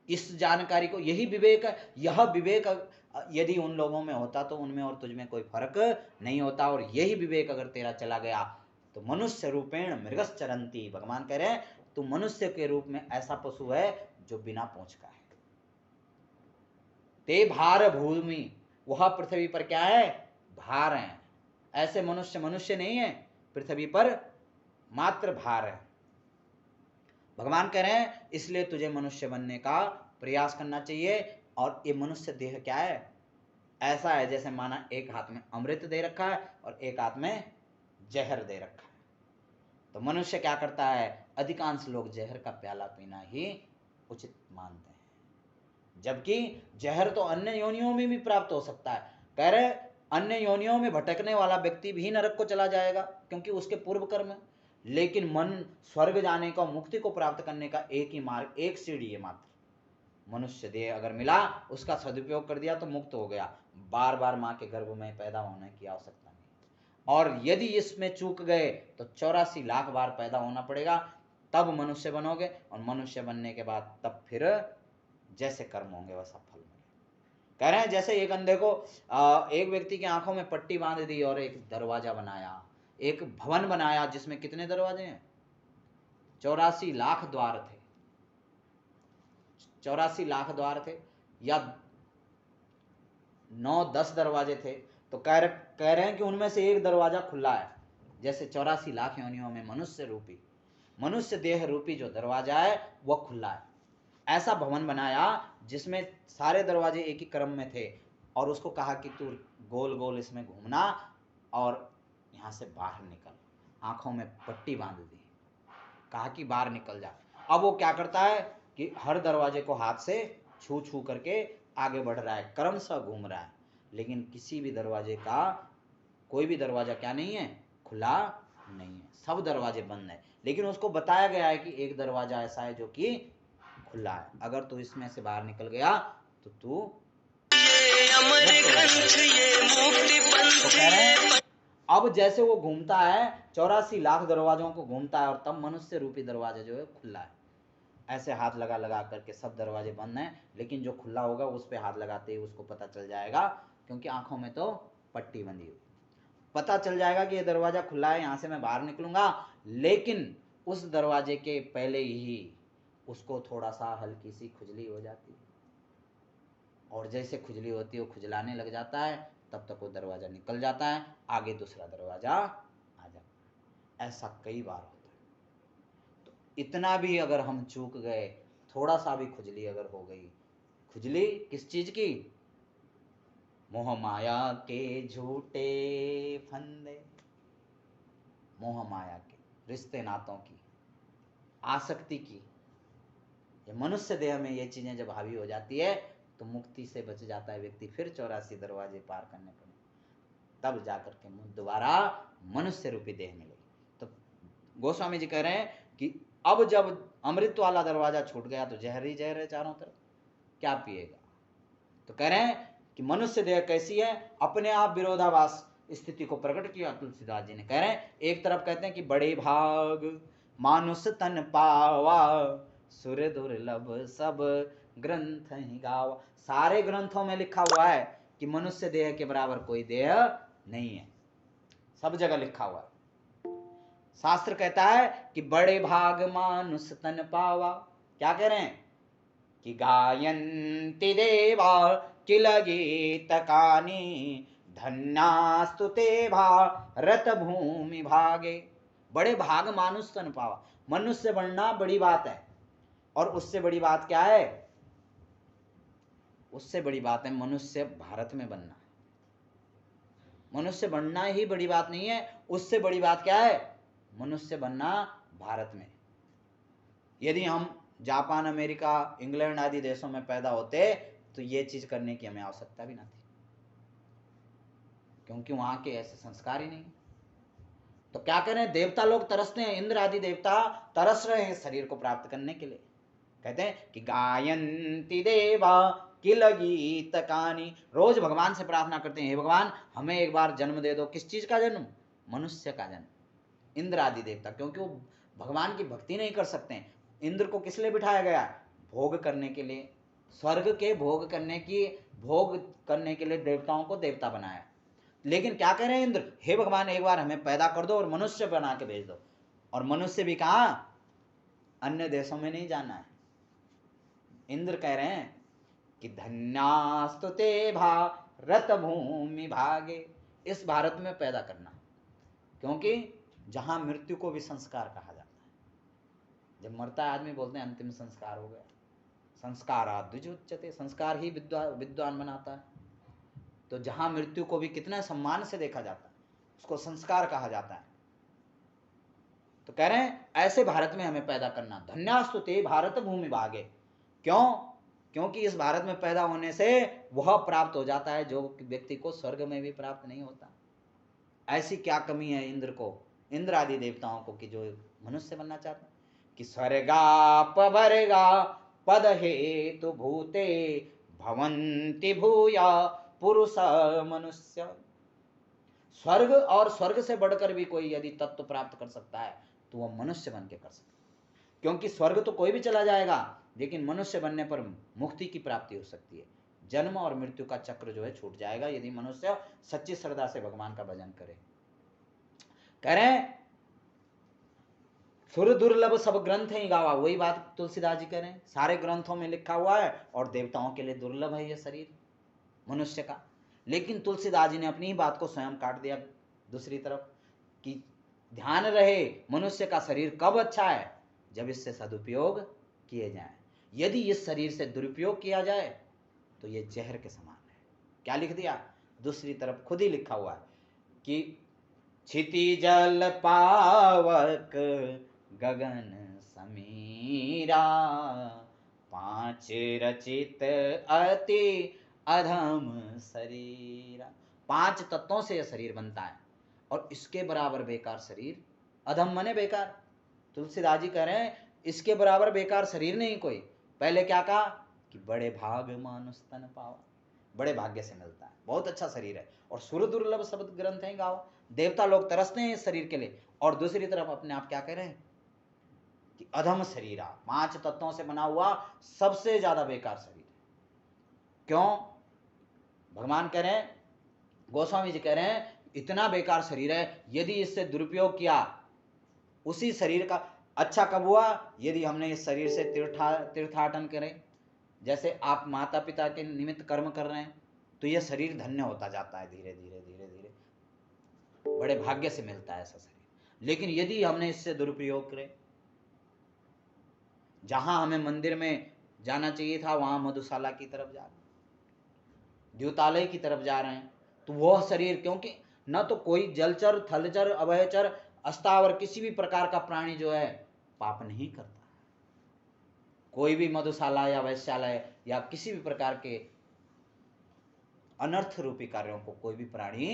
इस जानकारी को, यही विवेक है। यह विवेक यदि उन लोगों में होता तो उनमें और तुझ में कोई फर्क नहीं होता। और यही विवेक अगर तेरा चला गया तो मनुष्य रूपेण मृगश्चरन्ति, भगवान कह रहे हैं तू मनुष्य के रूप में ऐसा पशु है जो बिना पूंछ का है। ते भार भूमि, वह पृथ्वी पर क्या है? भार है। ऐसे मनुष्य मनुष्य नहीं है, पृथ्वी पर मात्र भार है। भगवान कह रहे हैं इसलिए तुझे मनुष्य बनने का प्रयास करना चाहिए। और ये मनुष्य देह क्या है? ऐसा है जैसे माना एक हाथ में अमृत दे रखा है और एक हाथ में जहर दे रखा है। तो मनुष्य क्या करता है? अधिकांश लोग जहर का प्याला पीना ही उचित मानते हैं, जबकि जहर तो अन्य योनियों में भी प्राप्त हो सकता है। कह रहे अन्य योनियों में भटकने वाला व्यक्ति भी नरक को चला जाएगा क्योंकि उसके पूर्व कर्म है। लेकिन मन स्वर्ग जाने का, मुक्ति को प्राप्त करने का एक ही मार्ग, एक सीढ़ी है मात्र। मनुष्य देह अगर मिला, उसका सदुपयोग कर दिया तो मुक्त हो गया, बार बार मां के गर्भ में पैदा होने की आवश्यकता नहीं। और यदि इसमें चूक गए तो 84 लाख बार पैदा होना पड़ेगा, तब मनुष्य बनोगे। और मनुष्य बनने के बाद तब फिर जैसे कर्म होंगे वैसा फल मिलेगा। कह रहे हैं जैसे एक अंधे को एक व्यक्ति की आंखों में पट्टी बांध दी और एक दरवाजा बनाया, एक भवन बनाया जिसमें कितने दरवाजे हैं? 84 लाख द्वार थे। 84 लाख द्वार थे या 9-10 दरवाजे थे, तो कह रहे हैं कि उनमें से एक दरवाजा खुला है। जैसे 84 लाख योनियों में मनुष्य देह रूपी जो दरवाजा है वह खुला है। ऐसा भवन बनाया जिसमें सारे दरवाजे एक ही क्रम में थे और उसको कहा कि तू गोल गोल इसमें घूमना और यहां से बाहर निकल। आंखों में पट्टी बांध दी, कहा कि बाहर निकल जा। अब वो क्या करता है कि हर दरवाजे को हाथ से छू छू करके आगे बढ़ रहा है, क्रमशः घूम रहा है, लेकिन किसी भी दरवाजे का, कोई भी दरवाजा क्या नहीं है? खुला नहीं है, सब दरवाजे बंद है। लेकिन उसको बताया गया है कि एक दरवाजा ऐसा है जो कि खुला है, अगर तू इसमें से बाहर निकल गया तो तू तो कह रहे हैं अब जैसे वो घूमता है 84 लाख दरवाजों को घूमता है और तब मनुष्य रूपी दरवाजा जो है खुला है। ऐसे हाथ लगा लगा करके सब दरवाजे बंद हैं, लेकिन जो खुला होगा उस पे हाथ लगाते ही उसको पता चल जाएगा, क्योंकि आंखों में तो पट्टी बंधी हुई, पता चल जाएगा कि ये दरवाजा खुला है, यहां से मैं बाहर निकलूंगा। लेकिन उस दरवाजे के पहले ही उसको थोड़ा सा हल्की सी खुजली हो जाती है, और जैसे खुजली होती है वो खुजलाने लग जाता है, तब तक वो दरवाजा निकल जाता है, आगे दूसरा दरवाजा आ जाता है। ऐसा कई बार होता है। तो इतना भी अगर हम चूक गए, थोड़ा सा भी खुजली अगर हो गई, खुजली किस चीज की? मोह माया के झूठे फंदे, मोह माया के रिश्ते नातों की, आसक्ति की, ये मनुष्य देह में ये चीजें जब हावी हो जाती है तो मुक्ति से बच जाता है व्यक्ति, फिर 84 दरवाजे पार करने पड़े, तब जाकर के दोबारा मनुष्य रूपी देह मिलेगी। तो गोस्वामी जी कह रहे हैं कि अब जब अमृत वाला दरवाजा छूट गया तो जहर ही जहर है चारों तरफ, क्या पिएगा? तो कह रहे हैं कि मनुष्य देह कैसी है, अपने आप विरोधाभास स्थिति को प्रकट किया तुलसीदास जी ने। कह रहे हैं एक तरफ कहते हैं कि बड़े भाग मानुष तन पावा, सुर दुर्लभ सब ग्रंथ ही गावा। सारे ग्रंथों में लिखा हुआ है कि मनुष्य देह के बराबर कोई देह नहीं है, सब जगह लिखा हुआ है। शास्त्र कहता है कि बड़े भाग मानुष तन पावा। क्या कह रहे हैं कि गायन्ति देवा किल गीतकानि, धन्यास्तु ते भारत भूमि भागे। बड़े भाग मानुष तन पावा, मनुष्य बनना बड़ी बात है, और उससे बड़ी बात क्या है? उससे बड़ी बात है मनुष्य भारत में बनना। मनुष्य बनना ही बड़ी बात नहीं है, उससे बड़ी बात क्या है? मनुष्य बनना भारत में। यदि हम जापान, अमेरिका, इंग्लैंड आदि देशों में पैदा होते तो ये चीज करने की हमें आवश्यकता भी ना थी, क्योंकि वहां के ऐसे संस्कार ही नहीं। तो क्या करें, देवता लोग तरसते हैं, इंद्र आदि देवता तरस रहे हैं शरीर को प्राप्त करने के लिए। कहते हैं कि गायन्ति देवा किल गीतकानि, रोज भगवान से प्रार्थना करते हैं, हे भगवान हमें एक बार जन्म दे दो। किस चीज का जन्म? मनुष्य का जन्म। इंद्र आदि देवता, क्योंकि वो भगवान की भक्ति नहीं कर सकते हैं। इंद्र को किस लिए बिठाया गया? भोग करने के लिए, स्वर्ग के भोग करने के लिए देवताओं को देवता बनाया। लेकिन क्या कह रहे हैं इंद्र, हे भगवान एक बार हमें पैदा कर दो और मनुष्य बना के भेज दो। और मनुष्य भी कहां? अन्य देशों में नहीं जाना है। इंद्र कह रहे हैं कि धन्यास्तु ते भारत भूमि भागे, इस भारत में पैदा करना, क्योंकि जहां मृत्यु को भी संस्कार कहा जाता है। जब मरता है आदमी बोलते हैं अंतिम संस्कार हो गया। संस्कारात् द्विजोच्यते, संस्कार ही विद्वान बनाता है। तो जहां मृत्यु को भी कितना सम्मान से देखा जाता है, उसको संस्कार कहा जाता है। तो कह रहे हैं ऐसे भारत में हमें पैदा करना। धन्यास्तु ते भारत भूमि भागे, क्यों? क्योंकि इस भारत में पैदा होने से वह प्राप्त हो जाता है जो व्यक्ति को स्वर्ग में भी प्राप्त नहीं होता। ऐसी क्या कमी है इंद्र को, इंद्र आदि देवताओं को, कि जो मनुष्य बनना चाहते हैं? कि स्वर्गापवर्गा पद हेतु भूते भवन्ति भूया पुरुष मनुष्य। स्वर्ग और स्वर्ग से बढ़कर भी कोई यदि तत्व प्राप्त कर सकता है तो वह मनुष्य बन के कर सकता है, क्योंकि स्वर्ग तो कोई भी चला जाएगा, लेकिन मनुष्य बनने पर मुक्ति की प्राप्ति हो सकती है। जन्म और मृत्यु का चक्र जो है छूट जाएगा यदि मनुष्य सच्ची श्रद्धा से भगवान का भजन करे। कह रहे हैं सुर दुर्लभ सब ग्रंथ ही गावा, वही बात तुलसीदास जी कह रहे हैं, सारे ग्रंथों में लिखा हुआ है और देवताओं के लिए दुर्लभ है यह शरीर मनुष्य का। लेकिन तुलसीदास जी ने अपनी ही बात को स्वयं काट दिया दूसरी तरफ, कि ध्यान रहे मनुष्य का शरीर कब अच्छा है? जब इससे सदुपयोग किए जाए। यदि इस शरीर से दुरुपयोग किया जाए तो ये जहर के समान है। क्या लिख दिया दूसरी तरफ? खुद ही लिखा हुआ है कि क्षिति जल पावक गगन समीरा, पांच रचित अति अधम शरीर। 5 तत्वों से यह शरीर बनता है और इसके बराबर बेकार शरीर, अधम मने बेकार। तुलसीदास जी कह रहे हैं इसके बराबर बेकार शरीर नहीं कोई। पहले क्या कहा कि बड़े भाग मानुष तन पावा, बड़े भाग्य से मिलता है, बहुत अच्छा शरीर है। और सुर दुर्लभ शब्द ग्रंथ है गाओ, देवता लोग तरसते हैं इस शरीर के लिए, और दूसरी तरफ अपने आप क्या कह रहे हैं कि अधम शरीर, 5 तत्वों से बना हुआ सबसे ज्यादा बेकार शरीर है। क्यों? भगवान कह रहे हैं, गोस्वामी जी कह रहे हैं, इतना बेकार शरीर है, यदि इससे दुरुपयोग किया, उसी शरीर का अच्छा कब हुआ? यदि हमने इस शरीर से तीर्थाटन करें, जैसे आप माता पिता के निमित्त कर्म कर रहे हैं, तो यह शरीर धन्य होता जाता है धीरे धीरे धीरे धीरे, बड़े भाग्य से मिलता है ऐसा शरीर। लेकिन यदि हमने इससे दुरुपयोग करें, जहां हमें मंदिर में जाना चाहिए था वहां मधुशाला की तरफ जा रहे हैं, द्योतालय की तरफ जा रहे हैं, तो वह शरीर, क्योंकि न तो कोई जलचर, थलचर, अभयचर, अस्तावर किसी भी प्रकार का प्राणी जो है पाप नहीं करता। कोई भी मधुशाला या वैश्यालय या किसी भी प्रकार के अनर्थ रूपी कार्यों को कोई भी प्राणी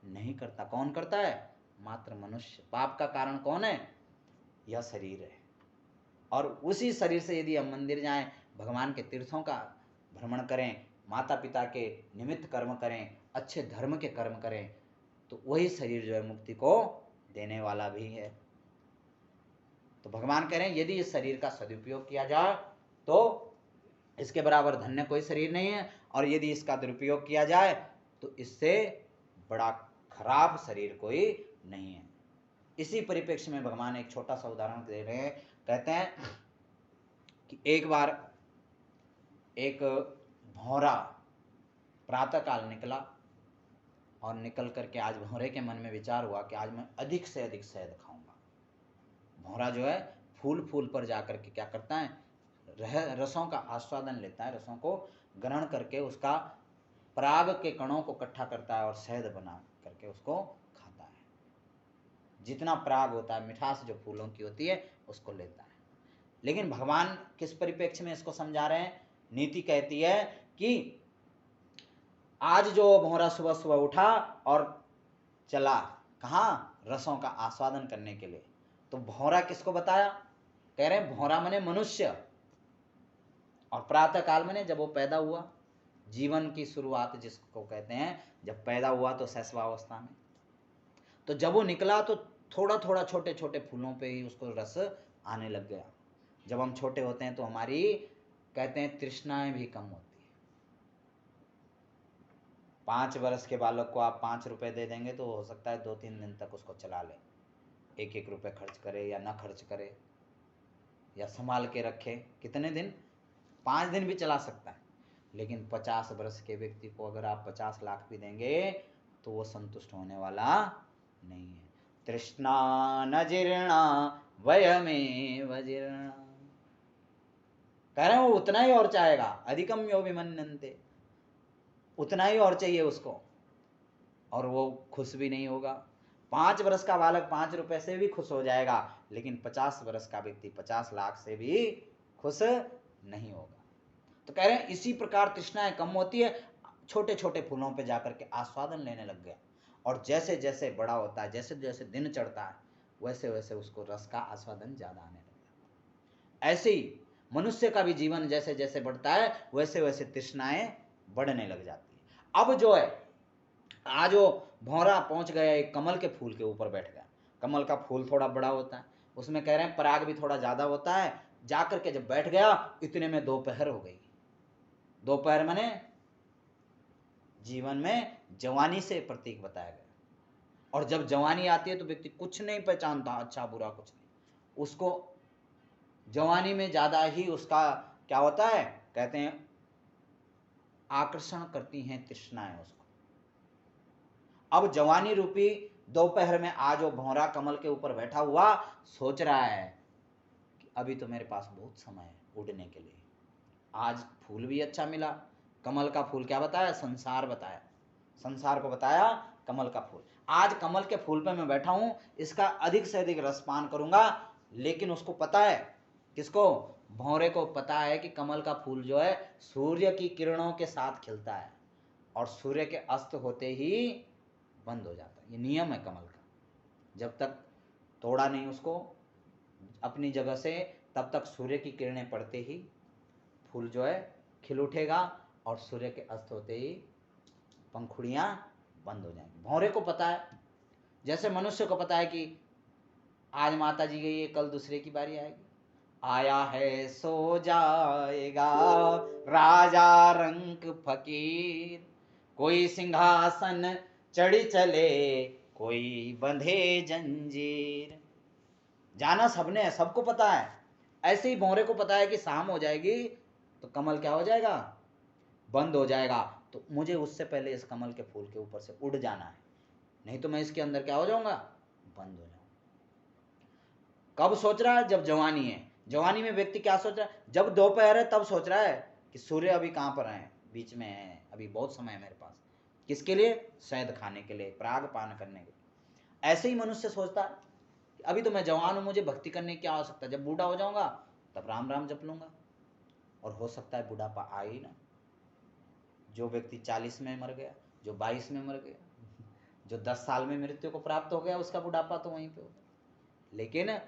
नहीं करता। कौन करता है? मात्र मनुष्य। पाप का कारण कौन है? यह शरीर है। और उसी शरीर से यदि हम मंदिर जाएं, भगवान के तीर्थों का भ्रमण करें, माता पिता के निमित्त कर्म करें, अच्छे धर्म के कर्म करें, तो वही शरीर जो है मुक्ति को देने वाला भी है। तो भगवान कह रहे हैं, यदि इस शरीर का सदुपयोग किया जाए तो इसके बराबर धन्य कोई शरीर नहीं है, और यदि इसका दुरुपयोग किया जाए तो इससे बड़ा खराब शरीर कोई नहीं है। इसी परिप्रेक्ष्य में भगवान एक छोटा सा उदाहरण दे रहे हैं। कहते हैं कि एक बार एक भौरा प्रातःकाल निकला, और निकल करके आज भौरे के मन में विचार हुआ कि आज मैं अधिक से अधिक शहद खाऊंगा। भौरा जो है फूल फूल पर जाकर के क्या करता है, रसों का आस्वादन लेता है, रसों को ग्रहण करके उसका पराग के कणों को इकट्ठा करता है और शहद बना करके उसको खाता है। जितना पराग होता है, मिठास जो फूलों की होती है, उसको लेता है। लेकिन भगवान किस परिप्रेक्ष्य में इसको समझा रहे हैं? नीति कहती है कि आज जो भौरा सुबह सुबह उठा और चला कहाँ? रसों का आस्वादन करने के लिए। तो भौरा किसको बताया? कह रहे हैं भौरा मने मनुष्य, और प्रातः काल मने जब वो पैदा हुआ, जीवन की शुरुआत जिसको कहते हैं, जब पैदा हुआ तो शैशवावस्था में, तो जब वो निकला तो थोड़ा थोड़ा छोटे छोटे फूलों पे ही उसको रस आने लग गया। जब हम छोटे होते हैं तो हमारी कहते हैं तृष्णाएं भी कम होती है। 5 वर्ष के बालक को आप 5 रुपए दे देंगे तो हो सकता है 2-3 दिन तक उसको चला ले, 1-1 रुपए खर्च करे या ना खर्च करे या संभाल के रखे, कितने दिन? 5 दिन भी चला सकता है। लेकिन 50 वर्ष के व्यक्ति को अगर आप 50 लाख भी देंगे तो वो संतुष्ट होने वाला नहीं है। तृष्णा न जीर्णा वयमेव जीर्णा, कह रहे हैं वो उतना ही और चाहेगा, अधिकम यो विमन्यन्ते, उतना ही और चाहिए उसको, और वो खुश भी नहीं होगा। 5 वर्ष का बालक 5 रुपए से भी खुश हो जाएगा, लेकिन 50 वर्ष का व्यक्ति 50 लाख से भी खुश नहीं होगा। तो कह रहे हैं इसी प्रकार तृष्णाएं कम होती है, छोटे छोटे फूलों पे जाकर के आस्वादन लेने लग गया, और जैसे जैसे बड़ा होता है, जैसे जैसे दिन चढ़ता है, वैसे वैसे उसको रस का आस्वादन ज्यादा आने लग जाता है। ऐसे ही मनुष्य का भी जीवन जैसे जैसे बढ़ता है, वैसे वैसे तृष्णाएं बढ़ने लग जाती है। अब जो है, आज वो भौरा पहुंच गया एक कमल के फूल के ऊपर बैठ गया। कमल का फूल थोड़ा बड़ा होता है, उसमें कह रहे हैं पराग भी थोड़ा ज्यादा होता है। जाकर के जब बैठ गया, इतने में दोपहर हो गई। दोपहर माने जीवन में जवानी से प्रतीक बताया गया, और जब जवानी आती है तो व्यक्ति कुछ नहीं पहचानता, अच्छा बुरा कुछ नहीं, उसको जवानी में ज्यादा ही उसका क्या होता है, कहते हैं आकर्षण करती हैं तृष्णाएं उसको। अब जवानी रूपी दोपहर में आज वो भौरा कमल के ऊपर बैठा हुआ सोच रहा है कि अभी तो मेरे पास बहुत समय है उड़ने के लिए। आज फूल भी अच्छा मिला, कमल का फूल क्या बताया? संसार बताया, संसार को बताया कमल का फूल। आज कमल के फूल पे मैं बैठा हूं, इसका अधिक से अधिक रसपान करूंगा। लेकिन उसको पता है, किसको? भौरे को पता है कि कमल का फूल जो है सूर्य की किरणों के साथ खिलता है, और सूर्य के अस्त होते ही बंद हो जाता है। ये नियम है कमल का, जब तक तोड़ा नहीं उसको अपनी जगह से, तब तक सूर्य की किरणें पड़ते ही फूल जो है खिल उठेगा, और सूर्य के अस्त होते ही पंखुड़ियां बंद हो जाएंगी। भौरे को पता है, जैसे मनुष्य को पता है कि आज माता जी गई है, कल दूसरे की बारी आएगी। आया है सो जाएगा राजा रंक फकीर, कोई सिंहासन चढ़ी चले, कोई बंधे जंजीर। जाना सबने है, सबको पता है। ऐसे ही भौरे को पता है कि शाम हो जाएगी तो कमल क्या हो जाएगा, बंद हो जाएगा। तो मुझे उससे पहले इस कमल के फूल के ऊपर से उड़ जाना है, नहीं तो मैं इसके अंदर क्या हो जाऊंगा, बंद हो जाऊंगा। कब सोच रहा है, जब जवानी है। जवानी में व्यक्ति क्या सोच रहा है, जब दोपहर है तब सोच रहा है कि सूर्य अभी कहां पर है, बीच में है, अभी बहुत समय है मेरे पास। किसके लिए, शहद खाने के लिए, पराग पान करने के लिए। ऐसे ही मनुष्य सोचता है कि अभी तो मैं जवान हूं, मुझे भक्ति करने की क्या आवश्यकता है, जब बूढ़ा हो जाऊंगा तब राम राम जप लूंगा। और हो सकता है बुढ़ापा आए ही ना। जो व्यक्ति 40 में मर गया, जो 22 में मर गया, जो 10 साल में मृत्यु को प्राप्त हो गया, उसका बुढ़ापा तो वहीं पे हो गया। लेकिन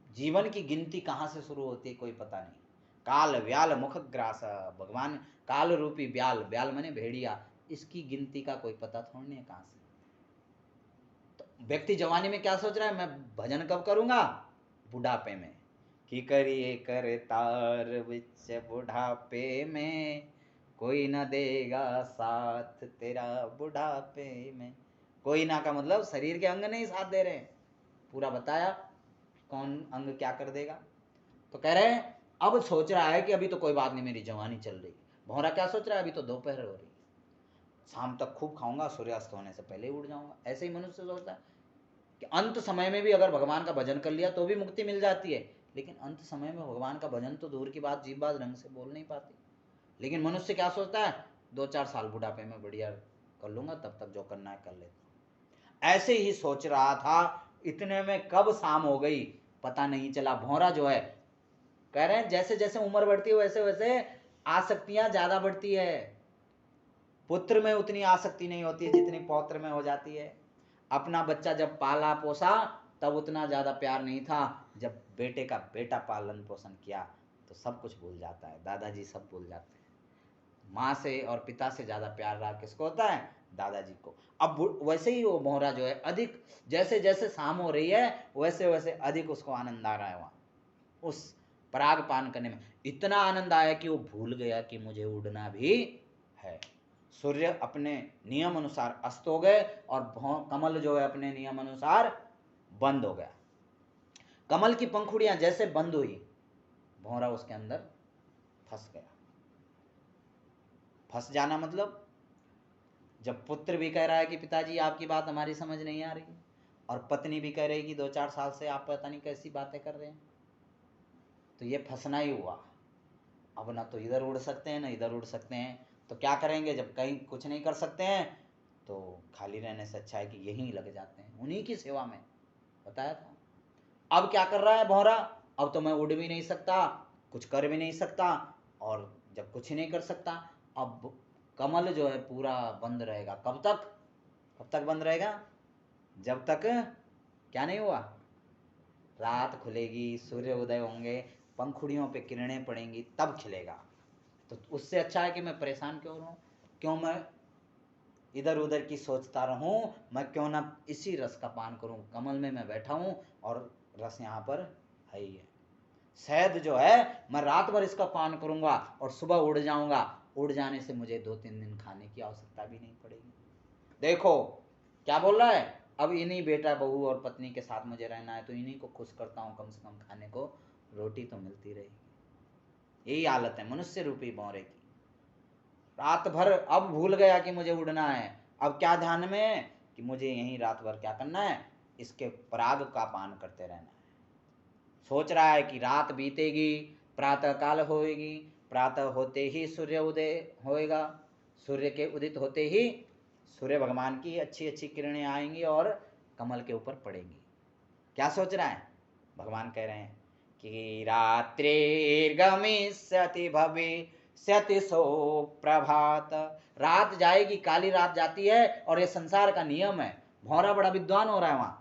जीवन की गिनती कहां से शुरू होती है कोई पता नहीं। काल व्याल मुख ग्रास, भगवान काल रूपी ब्याल, ब्याल माने भेड़िया, इसकी गिनती का कोई पता थोड़ी नहीं कहां से। तो व्यक्ति जवानी में क्या सोच रहा है, मैं भजन कब करूंगा, बुढ़ापे में। कि करिए कर तार विच बुढ़ापे में, कोई ना देगा साथ तेरा बुढ़ापे में। कोई ना का मतलब शरीर के अंग नहीं साथ दे रहे, पूरा बताया कौन अंग क्या कर देगा। तो कह रहे हैं अब सोच रहा है कि अभी तो कोई बात नहीं, मेरी जवानी चल रही। भौरा क्या सोच रहा है, अभी तो दोपहर हो रही, शाम तक खूब खाऊंगा, सूर्यास्त होने से पहले ही उड़ जाऊंगा। ऐसे ही मनुष्य सोचता है कि अंत समय में भी अगर भगवान का भजन कर लिया तो भी मुक्ति मिल जाती है। लेकिन अंत समय में भगवान का भजन तो दूर की बात, जीभ बात ढंग से बोल नहीं पाती। लेकिन मनुष्य क्या सोचता है, 2-4 साल बुढ़ापे में बढ़िया कर लूंगा, तब तक जो करना है कर लेता। ऐसे ही सोच रहा था, इतने में कब शाम हो गई पता नहीं चला। भौरा जो है, कह रहे हैं जैसे जैसे उम्र बढ़ती है वैसे वैसे आसक्तियां ज्यादा बढ़ती है। पुत्र में उतनी आसक्ति नहीं होती है जितनी पौत्र में हो जाती है। अपना बच्चा जब पाला पोसा तब उतना ज्यादा प्यार नहीं था, जब बेटे का बेटा पालन पोषण किया तो सब कुछ भूल जाता है, दादाजी सब भूल जाते हैं। माँ से और पिता से ज्यादा प्यार रहा किसको होता है, दादाजी को। अब वैसे ही वो भौरा जो है, अधिक जैसे जैसे शाम हो रही है वैसे वैसे अधिक उसको आनंद आ रहा है वहां उस पराग पान करने में। इतना आनंद आया कि वो भूल गया कि मुझे उड़ना भी है। सूर्य अपने नियम अनुसार अस्त हो गए और कमल जो है अपने नियम अनुसार बंद हो गया। कमल की पंखुड़ियां जैसे बंद हुई, भौरा उसके अंदर फंस गया। फंस जाना मतलब, जब पुत्र भी कह रहा है कि पिताजी आपकी बात हमारी समझ नहीं आ रही, और पत्नी भी कह रही कि 2-4 साल से आप पता नहीं कैसी बातें कर रहे हैं, तो ये फंसना ही हुआ। अब ना तो इधर उड़ सकते हैं ना इधर उड़ सकते हैं, तो क्या करेंगे, जब कहीं कुछ नहीं कर सकते हैं तो खाली रहने से अच्छा है कि यहीं लग जाते हैं उन्हीं की सेवा में, बताया था। अब क्या कर रहा है भौरा, अब तो मैं उड़ भी नहीं सकता, कुछ कर भी नहीं सकता, और जब कुछ नहीं कर सकता, अब कमल जो है पूरा बंद रहेगा। कब तक, कब तक बंद रहेगा, जब तक क्या नहीं हुआ, रात खुलेगी, सूर्य उदय होंगे, पंखुड़ियों पे किरणें पड़ेंगी, तब खिलेगा। तो उससे अच्छा है कि मैं परेशान क्यों रहूं, क्यों मैं इधर उधर की सोचता रहूं, मैं क्यों ना इसी रस का पान करूं। कमल में मैं बैठा हूं और रस यहाँ पर है ही है। शहद जो है मैं रात भर इसका पान करूंगा और सुबह उड़ जाऊंगा। उड़ जाने से मुझे 2-3 दिन खाने की आवश्यकता भी नहीं पड़ेगी। देखो क्या बोल रहा है, अब इन्हीं बेटा बहू और पत्नी के साथ मुझे रहना है, तो इन्हीं को खुश करता हूं, कम से कम खाने को रोटी तो मिलती रहेगी। यही हालत है मनुष्य रूपी भौरे की। रात भर अब भूल गया कि मुझे उड़ना है, अब क्या ध्यान में है कि मुझे यहीं रात भर क्या करना है, इसके पराग का पान करते रहना है। सोच रहा है कि रात बीतेगी, प्रातः काल होएगी, प्रातः होते ही सूर्य उदय होएगा, सूर्य के उदित होते ही सूर्य भगवान की अच्छी अच्छी किरणें आएंगी और कमल के ऊपर पड़ेंगी। क्या सोच रहा है, भगवान कह रहे हैं कि रात्रिर्गमिष्यति भविष्यति सो प्रभात। रात जाएगी, काली रात जाती है, और ये संसार का नियम है। भौरा बड़ा विद्वान हो रहा है वहां,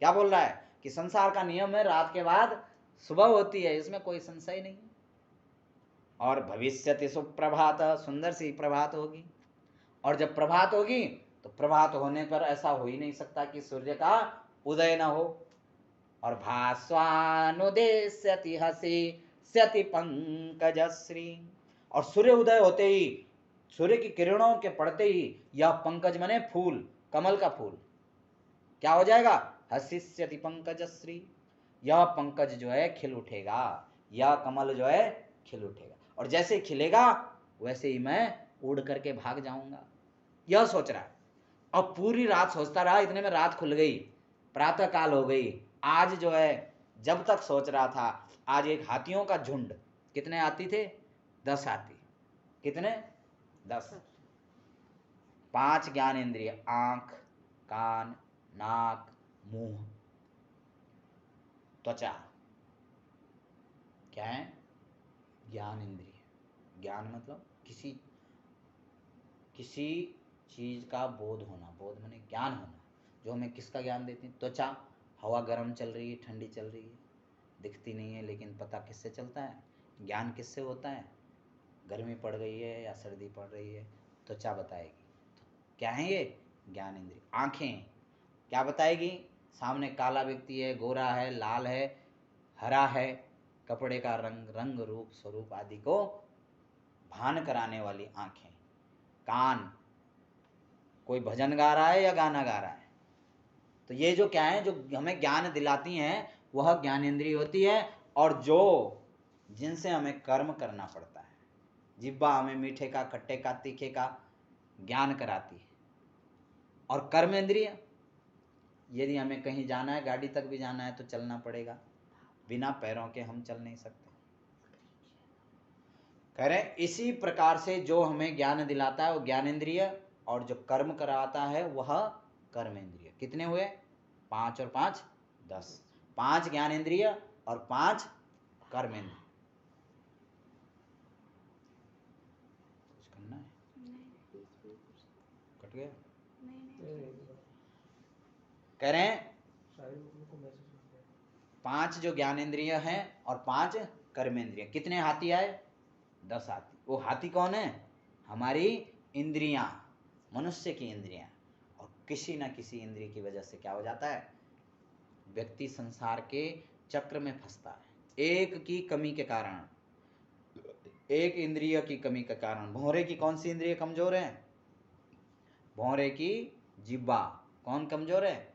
क्या बोल रहा है कि संसार का नियम है, रात के बाद सुबह होती है, इसमें कोई संशय नहीं। और भविष्यति सुप्रभात, सुंदर सी प्रभात होगी। और जब प्रभात होगी तो प्रभात होने पर ऐसा हो ही नहीं सकता कि सूर्य का उदय न हो। और भास्वानुदेश्यति हसिष्यति पंकजश्री, और सूर्य उदय होते ही, सूर्य की किरणों के पड़ते ही यह पंकज मने फूल, कमल का फूल क्या हो जाएगा, हसिष्यति पंकजश्री, यह पंकज जो है खिल उठेगा, यह कमल जो है खिल उठेगा। और जैसे खिलेगा वैसे ही मैं उड़ करके भाग जाऊंगा, यह सोच रहा है। अब पूरी रात सोचता रहा, इतने में रात खुल गई, प्रातः काल हो गई। आज जो है जब तक सोच रहा था, आज एक हाथियों का झुंड, कितने हाथी थे, 10 हाथी, कितने 10, 5 ज्ञान इंद्रिय, आंख, कान, नाक, मुंह, त्वचा, क्या है, ज्ञान इंद्रिय। ज्ञान मतलब किसी चीज का बोध होना, बोध माने ज्ञान होना, जो हमें किसका ज्ञान देती है, त्वचा, हवा गर्म चल रही है, ठंडी चल रही है, दिखती नहीं है लेकिन पता किससे चलता है, ज्ञान किससे होता है, गर्मी पड़ गई है या सर्दी पड़ रही है, त्वचा बताएगी। तो क्या है ये, ज्ञान इंद्रिय। आंखें क्या बताएगी, सामने काला व्यक्ति है, गोरा है, लाल है, हरा है, कपड़े का रंग, रंग रूप स्वरूप आदि को भान कराने वाली आंखें। कान, कोई भजन गा रहा है या गाना गा रहा है। तो ये जो क्या है, जो हमें ज्ञान दिलाती हैं वह ज्ञानेंद्रिय होती है। और जो जिनसे हमें कर्म करना पड़ता है, जिह्वा हमें मीठे का, खट्टे का, तीखे का ज्ञान कराती है। और कर्मेंद्रिय, यदि हमें कहीं जाना है, गाड़ी तक भी जाना है तो चलना पड़ेगा, बिना पैरों के हम चल नहीं सकते। कह रहे इसी प्रकार से जो हमें ज्ञान दिलाता है वो ज्ञानेंद्रिय, और जो कर्म कराता है वह कर्मेंद्रिय। कितने हुए, 5 और 5 10, 5 ज्ञानेंद्रिय और 5 कर्मेंद्रिय। कुछ करना है, कट गया। कह रहे हैं 5 जो ज्ञानेंद्रिय हैं और 5 कर्मेंद्रिय। कितने हाथी आए, 10 हाथी। वो हाथी कौन है, हमारी इंद्रियां, मनुष्य की इंद्रियां। और किसी न किसी इंद्रिय की वजह से क्या हो जाता है, व्यक्ति संसार के चक्र में फंसता है। एक की कमी के कारण, एक इंद्रिय की कमी के कारण। भौरे की कौन सी इंद्रिय कमजोर है, भौरे की जिह्वा। कौन कमजोर है,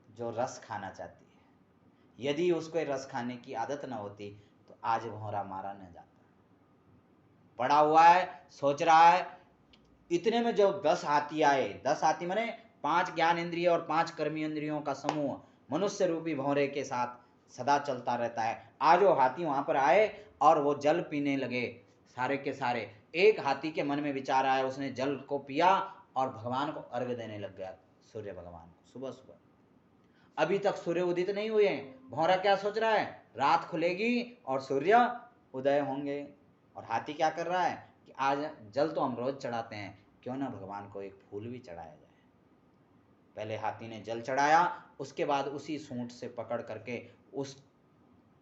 जो रस खाना चाहती है। यदि उसको रस खाने की आदत न होती तो आज भौरा मारा न जाता। पड़ा हुआ है, सोच रहा है। इतने में जो 10 हाथी आए, 10 हाथी माने 5 ज्ञान इंद्रिय और 5 कर्मी इंद्रियों का समूह मनुष्य रूपी भौरे के साथ सदा चलता रहता है। आज वो हाथी वहां पर आए और वो जल पीने लगे, सारे के सारे। एक हाथी के मन में विचार आया, उसने जल को पिया और भगवान को अर्घ्य देने लग गया, सूर्य भगवान को, सुबह सुबह। अभी तक सूर्य उदित नहीं हुए हैं। भौरा क्या सोच रहा है, रात खुलेगी और सूर्य उदय होंगे। और हाथी क्या कर रहा है कि आज जल तो हम रोज चढ़ाते हैं, क्यों ना भगवान को एक फूल भी चढ़ाया जाए। पहले हाथी ने जल चढ़ाया, उसके बाद उसी सूंड से पकड़ करके उस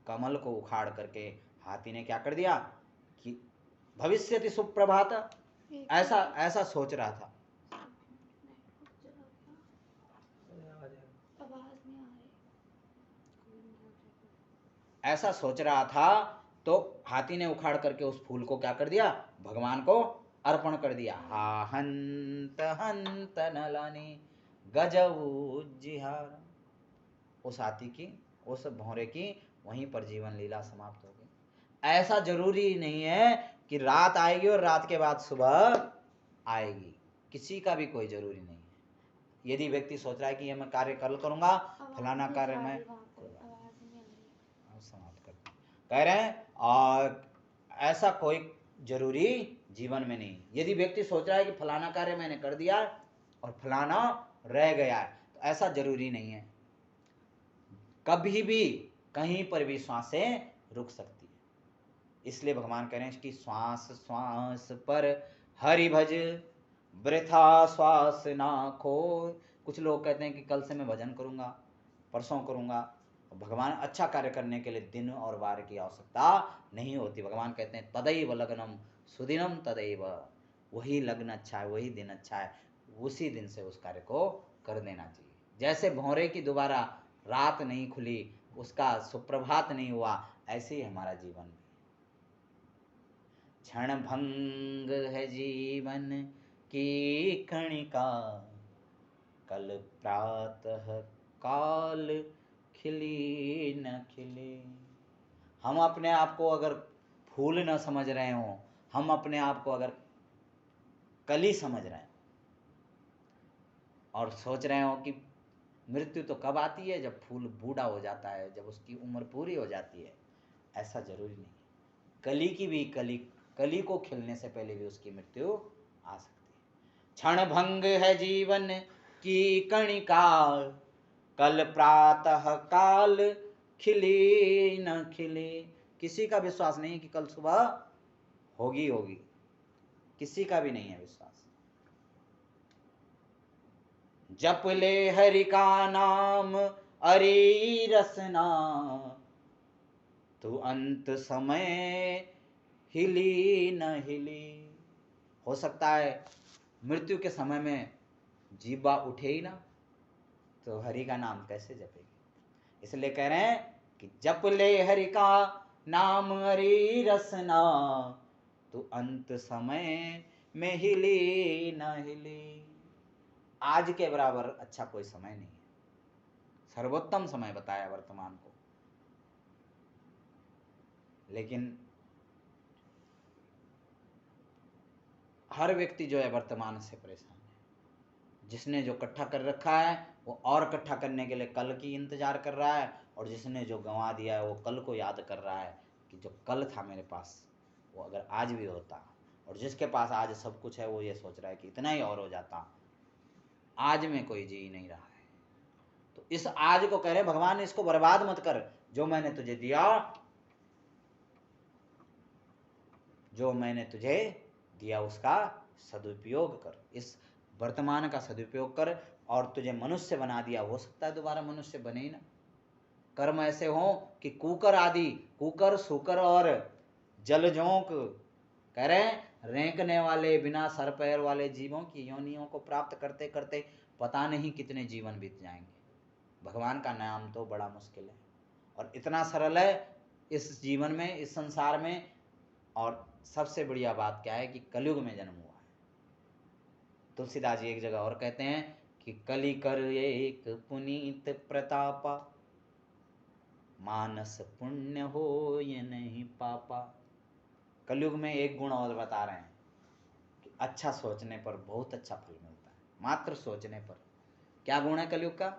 कमल को उखाड़ करके हाथी ने क्या कर दिया कि भविष्यति सुप्रभात, ऐसा सोच रहा था। ऐसा सोच रहा था तो हाथी ने उखाड़ करके उस फूल को क्या कर दिया, भगवान को अर्पण कर दिया। हा हंत हंत नलानी गजउज्जिहार। उस हाथी की, उस भौरे की वहीं पर जीवन लीला समाप्त हो गई। ऐसा जरूरी नहीं है कि रात आएगी और रात के बाद सुबह आएगी, किसी का भी कोई जरूरी नहीं है। यदि व्यक्ति सोच रहा है कि ये मैं कार्य कल करूंगा, फलाना कार्य मैं समाप्त कर, कह रहे हैं और ऐसा कोई जरूरी जीवन में नहीं। यदि व्यक्ति सोच रहा है कि फलाना कार्य मैंने कर दिया और फलाना रह गया है, तो ऐसा जरूरी नहीं है। कभी भी कहीं पर भी श्वासें रुक सकती है। इसलिए भगवान कह रहे हैं कि श्वास श्वास पर हरि भज, वृथा श्वास ना खो। कुछ लोग कहते हैं कि कल से मैं भजन करूंगा, परसों करूंगा, भगवान अच्छा कार्य करने के लिए दिन और वार की आवश्यकता नहीं होती। भगवान कहते हैं तदैव लग्नम सुदिनम तदैव, वही लग्न अच्छा है, वही दिन अच्छा है, उसी दिन से उस कार्य को कर देना चाहिए। जैसे भौरे की दोबारा रात नहीं खुली, उसका सुप्रभात नहीं हुआ, ऐसे ही हमारा जीवन भी। क्षण भंग है जीवन की कणिका, कल प्रातः काल खिली न खिली। हम अपने आप को अगर फूल न समझ रहे हो, हम अपने आप को अगर कली समझ रहे हैं और सोच रहे हो कि मृत्यु तो कब आती है, जब फूल बूढ़ा हो जाता है, जब उसकी उम्र पूरी हो जाती है, ऐसा जरूरी नहीं। कली की भी कली को खिलने से पहले भी उसकी मृत्यु आ सकती है। क्षण भंग है जीवन की कणिका, कल प्रातः काल खिली न खिली। किसी का विश्वास नहीं कि कल सुबह होगी, किसी का भी नहीं है विश्वास। जप ले हरि का नाम अरे रसना, तू अंत समय हिली न हिली। हो सकता है मृत्यु के समय में जीवा उठे ही ना, तो हरि का नाम कैसे जपेगी। इसलिए कह रहे हैं कि जप ले हरि का नाम हरि रसना, तो अंत समय में हिली न हिली। आज के बराबर अच्छा कोई समय नहीं है, सर्वोत्तम समय बताया वर्तमान को। लेकिन हर व्यक्ति जो है वर्तमान से परेशान है। जिसने जो इकट्ठा कर रखा है वो और इकट्ठा करने के लिए कल की इंतजार कर रहा है, और जिसने जो गंवा दिया है वो कल को याद कर रहा है कि जो कल था मेरे पास वो अगर आज भी होता। और जिसके पास आज सब कुछ है वो ये सोच रहा है कि इतना ही और हो जाता। आज में कोई जी नहीं रहा है, तो इस आज को कह रहे भगवान इसको बर्बाद मत कर। जो मैंने तुझे दिया, जो मैंने तुझे दिया उसका सदुपयोग कर, इस वर्तमान का सदुपयोग कर। और तुझे मनुष्य बना दिया, हो सकता है दोबारा मनुष्य बने ही ना। कर्म ऐसे हो कि कुकर आदि, कुकर सुकर और जलजोंक कह रहे हैं रेंकने वाले बिना सर पैर वाले जीवों की योनियों को प्राप्त करते करते पता नहीं कितने जीवन बीत जाएंगे। भगवान का नाम तो बड़ा मुश्किल है और इतना सरल है इस जीवन में, इस संसार में। और सबसे बढ़िया बात क्या है कि कलयुग में जन्म हुआ है। तुलसीदास जी एक जगह और कहते हैं कि कली कर एक पुनीत प्रतापा, मानस पुण्य हो ये नहीं पापा। कलयुग में एक गुण और बता रहे हैं कि अच्छा सोचने पर बहुत अच्छा फल मिलता है। मात्र सोचने पर। क्या गुण है कलयुग का?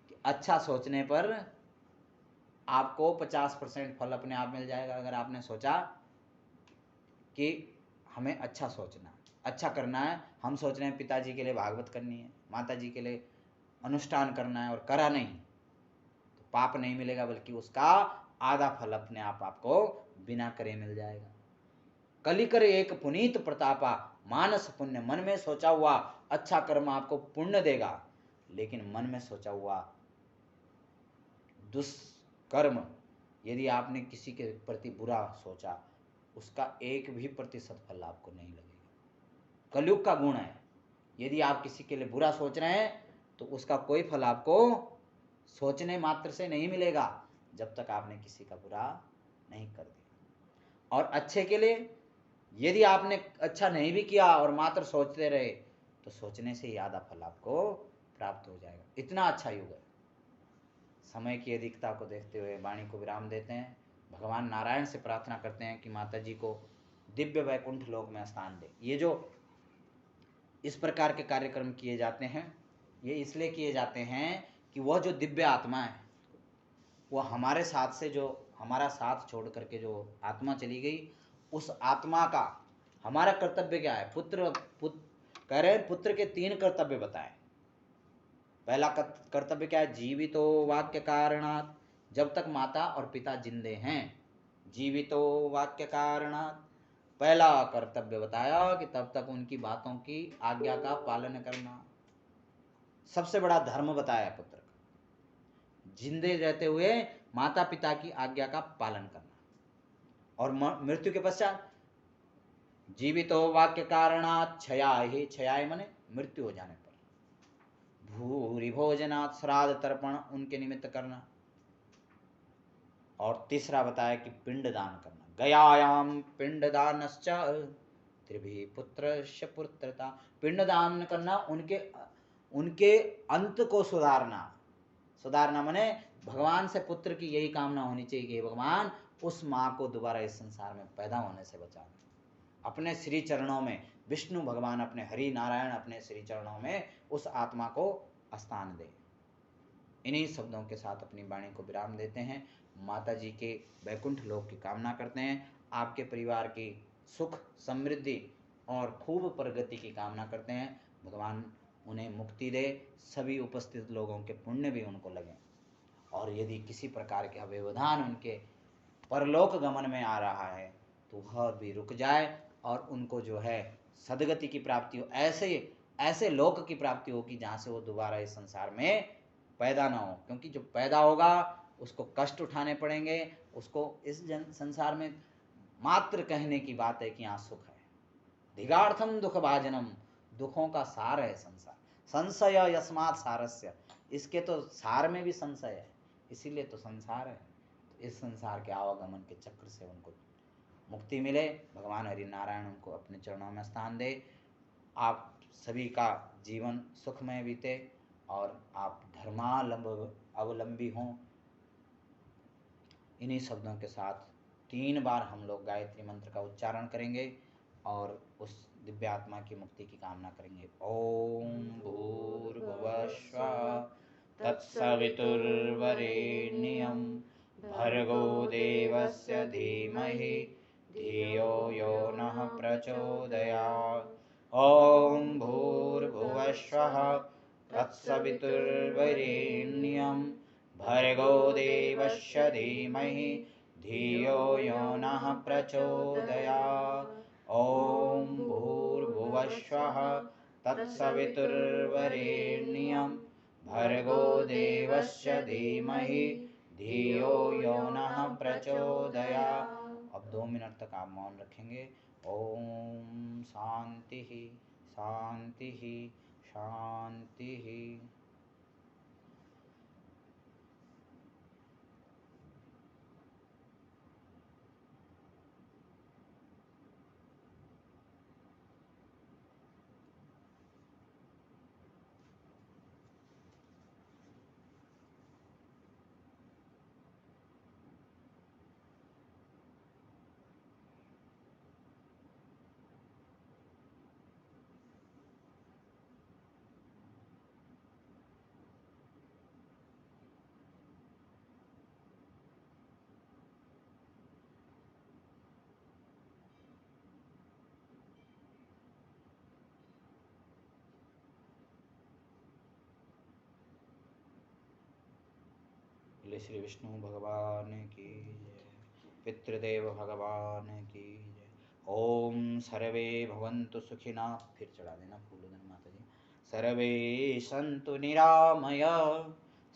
कि अच्छा सोचने पर आपको 50% फल अपने आप मिल जाएगा। अगर आपने सोचा कि हमें अच्छा सोचना, अच्छा करना है, हम सोच रहे हैं पिताजी के लिए भागवत करनी है, माताजी के लिए अनुष्ठान करना है और करा नहीं, तो पाप नहीं मिलेगा बल्कि उसका आधा फल अपने आप आपको बिना करे मिल जाएगा। कली कर एक पुनीत प्रतापा, मानस पुण्य। मन में सोचा हुआ अच्छा कर्म आपको पुण्य देगा, लेकिन मन में सोचा हुआ दुष्कर्म, यदि आपने किसी के प्रति बुरा सोचा, उसका 1% फल आपको नहीं लगेगा। कलयुग का गुण है, यदि आप किसी के लिए बुरा सोच रहे हैं तो उसका कोई फल आपको सोचने मात्र से नहीं मिलेगा, जब तक आपने किसी का बुरा नहीं कर दिया। और अच्छे के लिए यदि आपने अच्छा नहीं भी किया और मात्र सोचते रहे, तो सोचने से ही आधा फल आपको प्राप्त हो जाएगा। इतना अच्छा युग है। समय की अधिकता को देखते हुए वाणी को विराम देते हैं। भगवान नारायण से प्रार्थना करते हैं कि माता जी को दिव्य वैकुंठ लोक में स्थान दे। ये जो इस प्रकार के कार्यक्रम किए जाते हैं, ये इसलिए किए जाते हैं कि वह जो दिव्य आत्मा है, वह हमारे साथ से, जो हमारा साथ छोड़ करके जो आत्मा चली गई, उस आत्मा का हमारा कर्तव्य क्या है? पुत्र कह रहे हैं पुत्र के 3 कर्तव्य बताएं। पहला कर्तव्य क्या है? जीवितो वाक्य कारणात्, जब तक माता और पिता जिंदे हैं, जीवितो वाक्य कारणात् पहला कर्तव्य बताया कि तब तक उनकी बातों की आज्ञा का पालन करना। सबसे बड़ा धर्म बताया पुत्र का। जिंदे रहते हुए माता पिता की आज्ञा का पालन करना। और मृत्यु के पश्चात जीवितो वाक्य कारणात् क्षयाय, क्षयाय माने मृत्यु हो जाने पर, भूरि भोजनात् श्राद्ध तर्पण उनके निमित्त करना। और तीसरा बताया कि पिंड दान करना, गयायाम पिंड दानश्च त्रिभि पुत्रस्य पुत्रता। पिंड दान करना, उनके अंत को सुधारना। सुधारना माने भगवान से पुत्र की यही कामना होनी चाहिए कि भगवान उस माँ को दोबारा इस संसार में पैदा होने से बचा दें। अपने श्री चरणों में विष्णु भगवान, अपने हरि नारायण अपने श्री चरणों में उस आत्मा को स्थान दे। इन्हीं शब्दों के साथ अपनी वाणी को विराम देते हैं। माता जी के वैकुंठ लोक की कामना करते हैं। आपके परिवार की सुख समृद्धि और खूब प्रगति की कामना करते हैं। भगवान उन्हें मुक्ति दे, सभी उपस्थित लोगों के पुण्य भी उनको लगे, और यदि किसी प्रकार के व्यवधान उनके परलोक गमन में आ रहा है तो वह भी रुक जाए और उनको जो है सदगति की प्राप्ति हो, ऐसे लोक की प्राप्ति हो कि जहाँ से वो दोबारा इस संसार में पैदा ना हो। क्योंकि जो पैदा होगा उसको कष्ट उठाने पड़ेंगे, उसको इस संसार में मात्र कहने की बात है कि यहाँ सुख है। धिगार्थम दुख भाजनम, दुखों का सार है संसार। संशय यस्मात् सारस्य, इसके तो सार में भी संशय है, इसीलिए तो संसार है। तो इस संसार के आवागमन के चक्र से उनको मुक्ति मिले। भगवान हरि नारायण उनको अपने चरणों में स्थान दे। आप सभी का जीवन सुखमय बीते और आप धर्मावलंबी हों। इन्हीं शब्दों के साथ 3 बार हम लोग गायत्री मंत्र का उच्चारण करेंगे और उस दिव्य आत्मा की मुक्ति की कामना करेंगे। ओम भूर्भुवः स्वः तत्सवितुर्वरेण्यं भर्गो देवस्य धीमहि धियो यो नः प्रचोदयात्। ओम भूर्भुवः स्वः तत्सवितुर्वरेण्यं भर्गो देवस्य धीमहि धियो यो नः प्रचोदयात्। ओम भूर्भुवः स्वः तत्सवितुर्वरेण्यं भर्गो देवस्य धीमहि धियो यो नः प्रचोदयात्। अब 2 मिनट तक आप मौन रखेंगे। ओम शांति शांति शांति। श्री विष्णु भगवान की जय, पितृदेव भगवान की जय। ओम सर्वे भवन्तु सुखिना, फिर चढ़ा देना फूलधन माता जी। सर्वे सन्तु निरामय,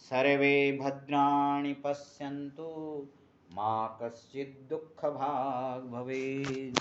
सर्वे भद्राणि पश्यन्तु, मा कश्चित् दुःखभाग् भवेत्।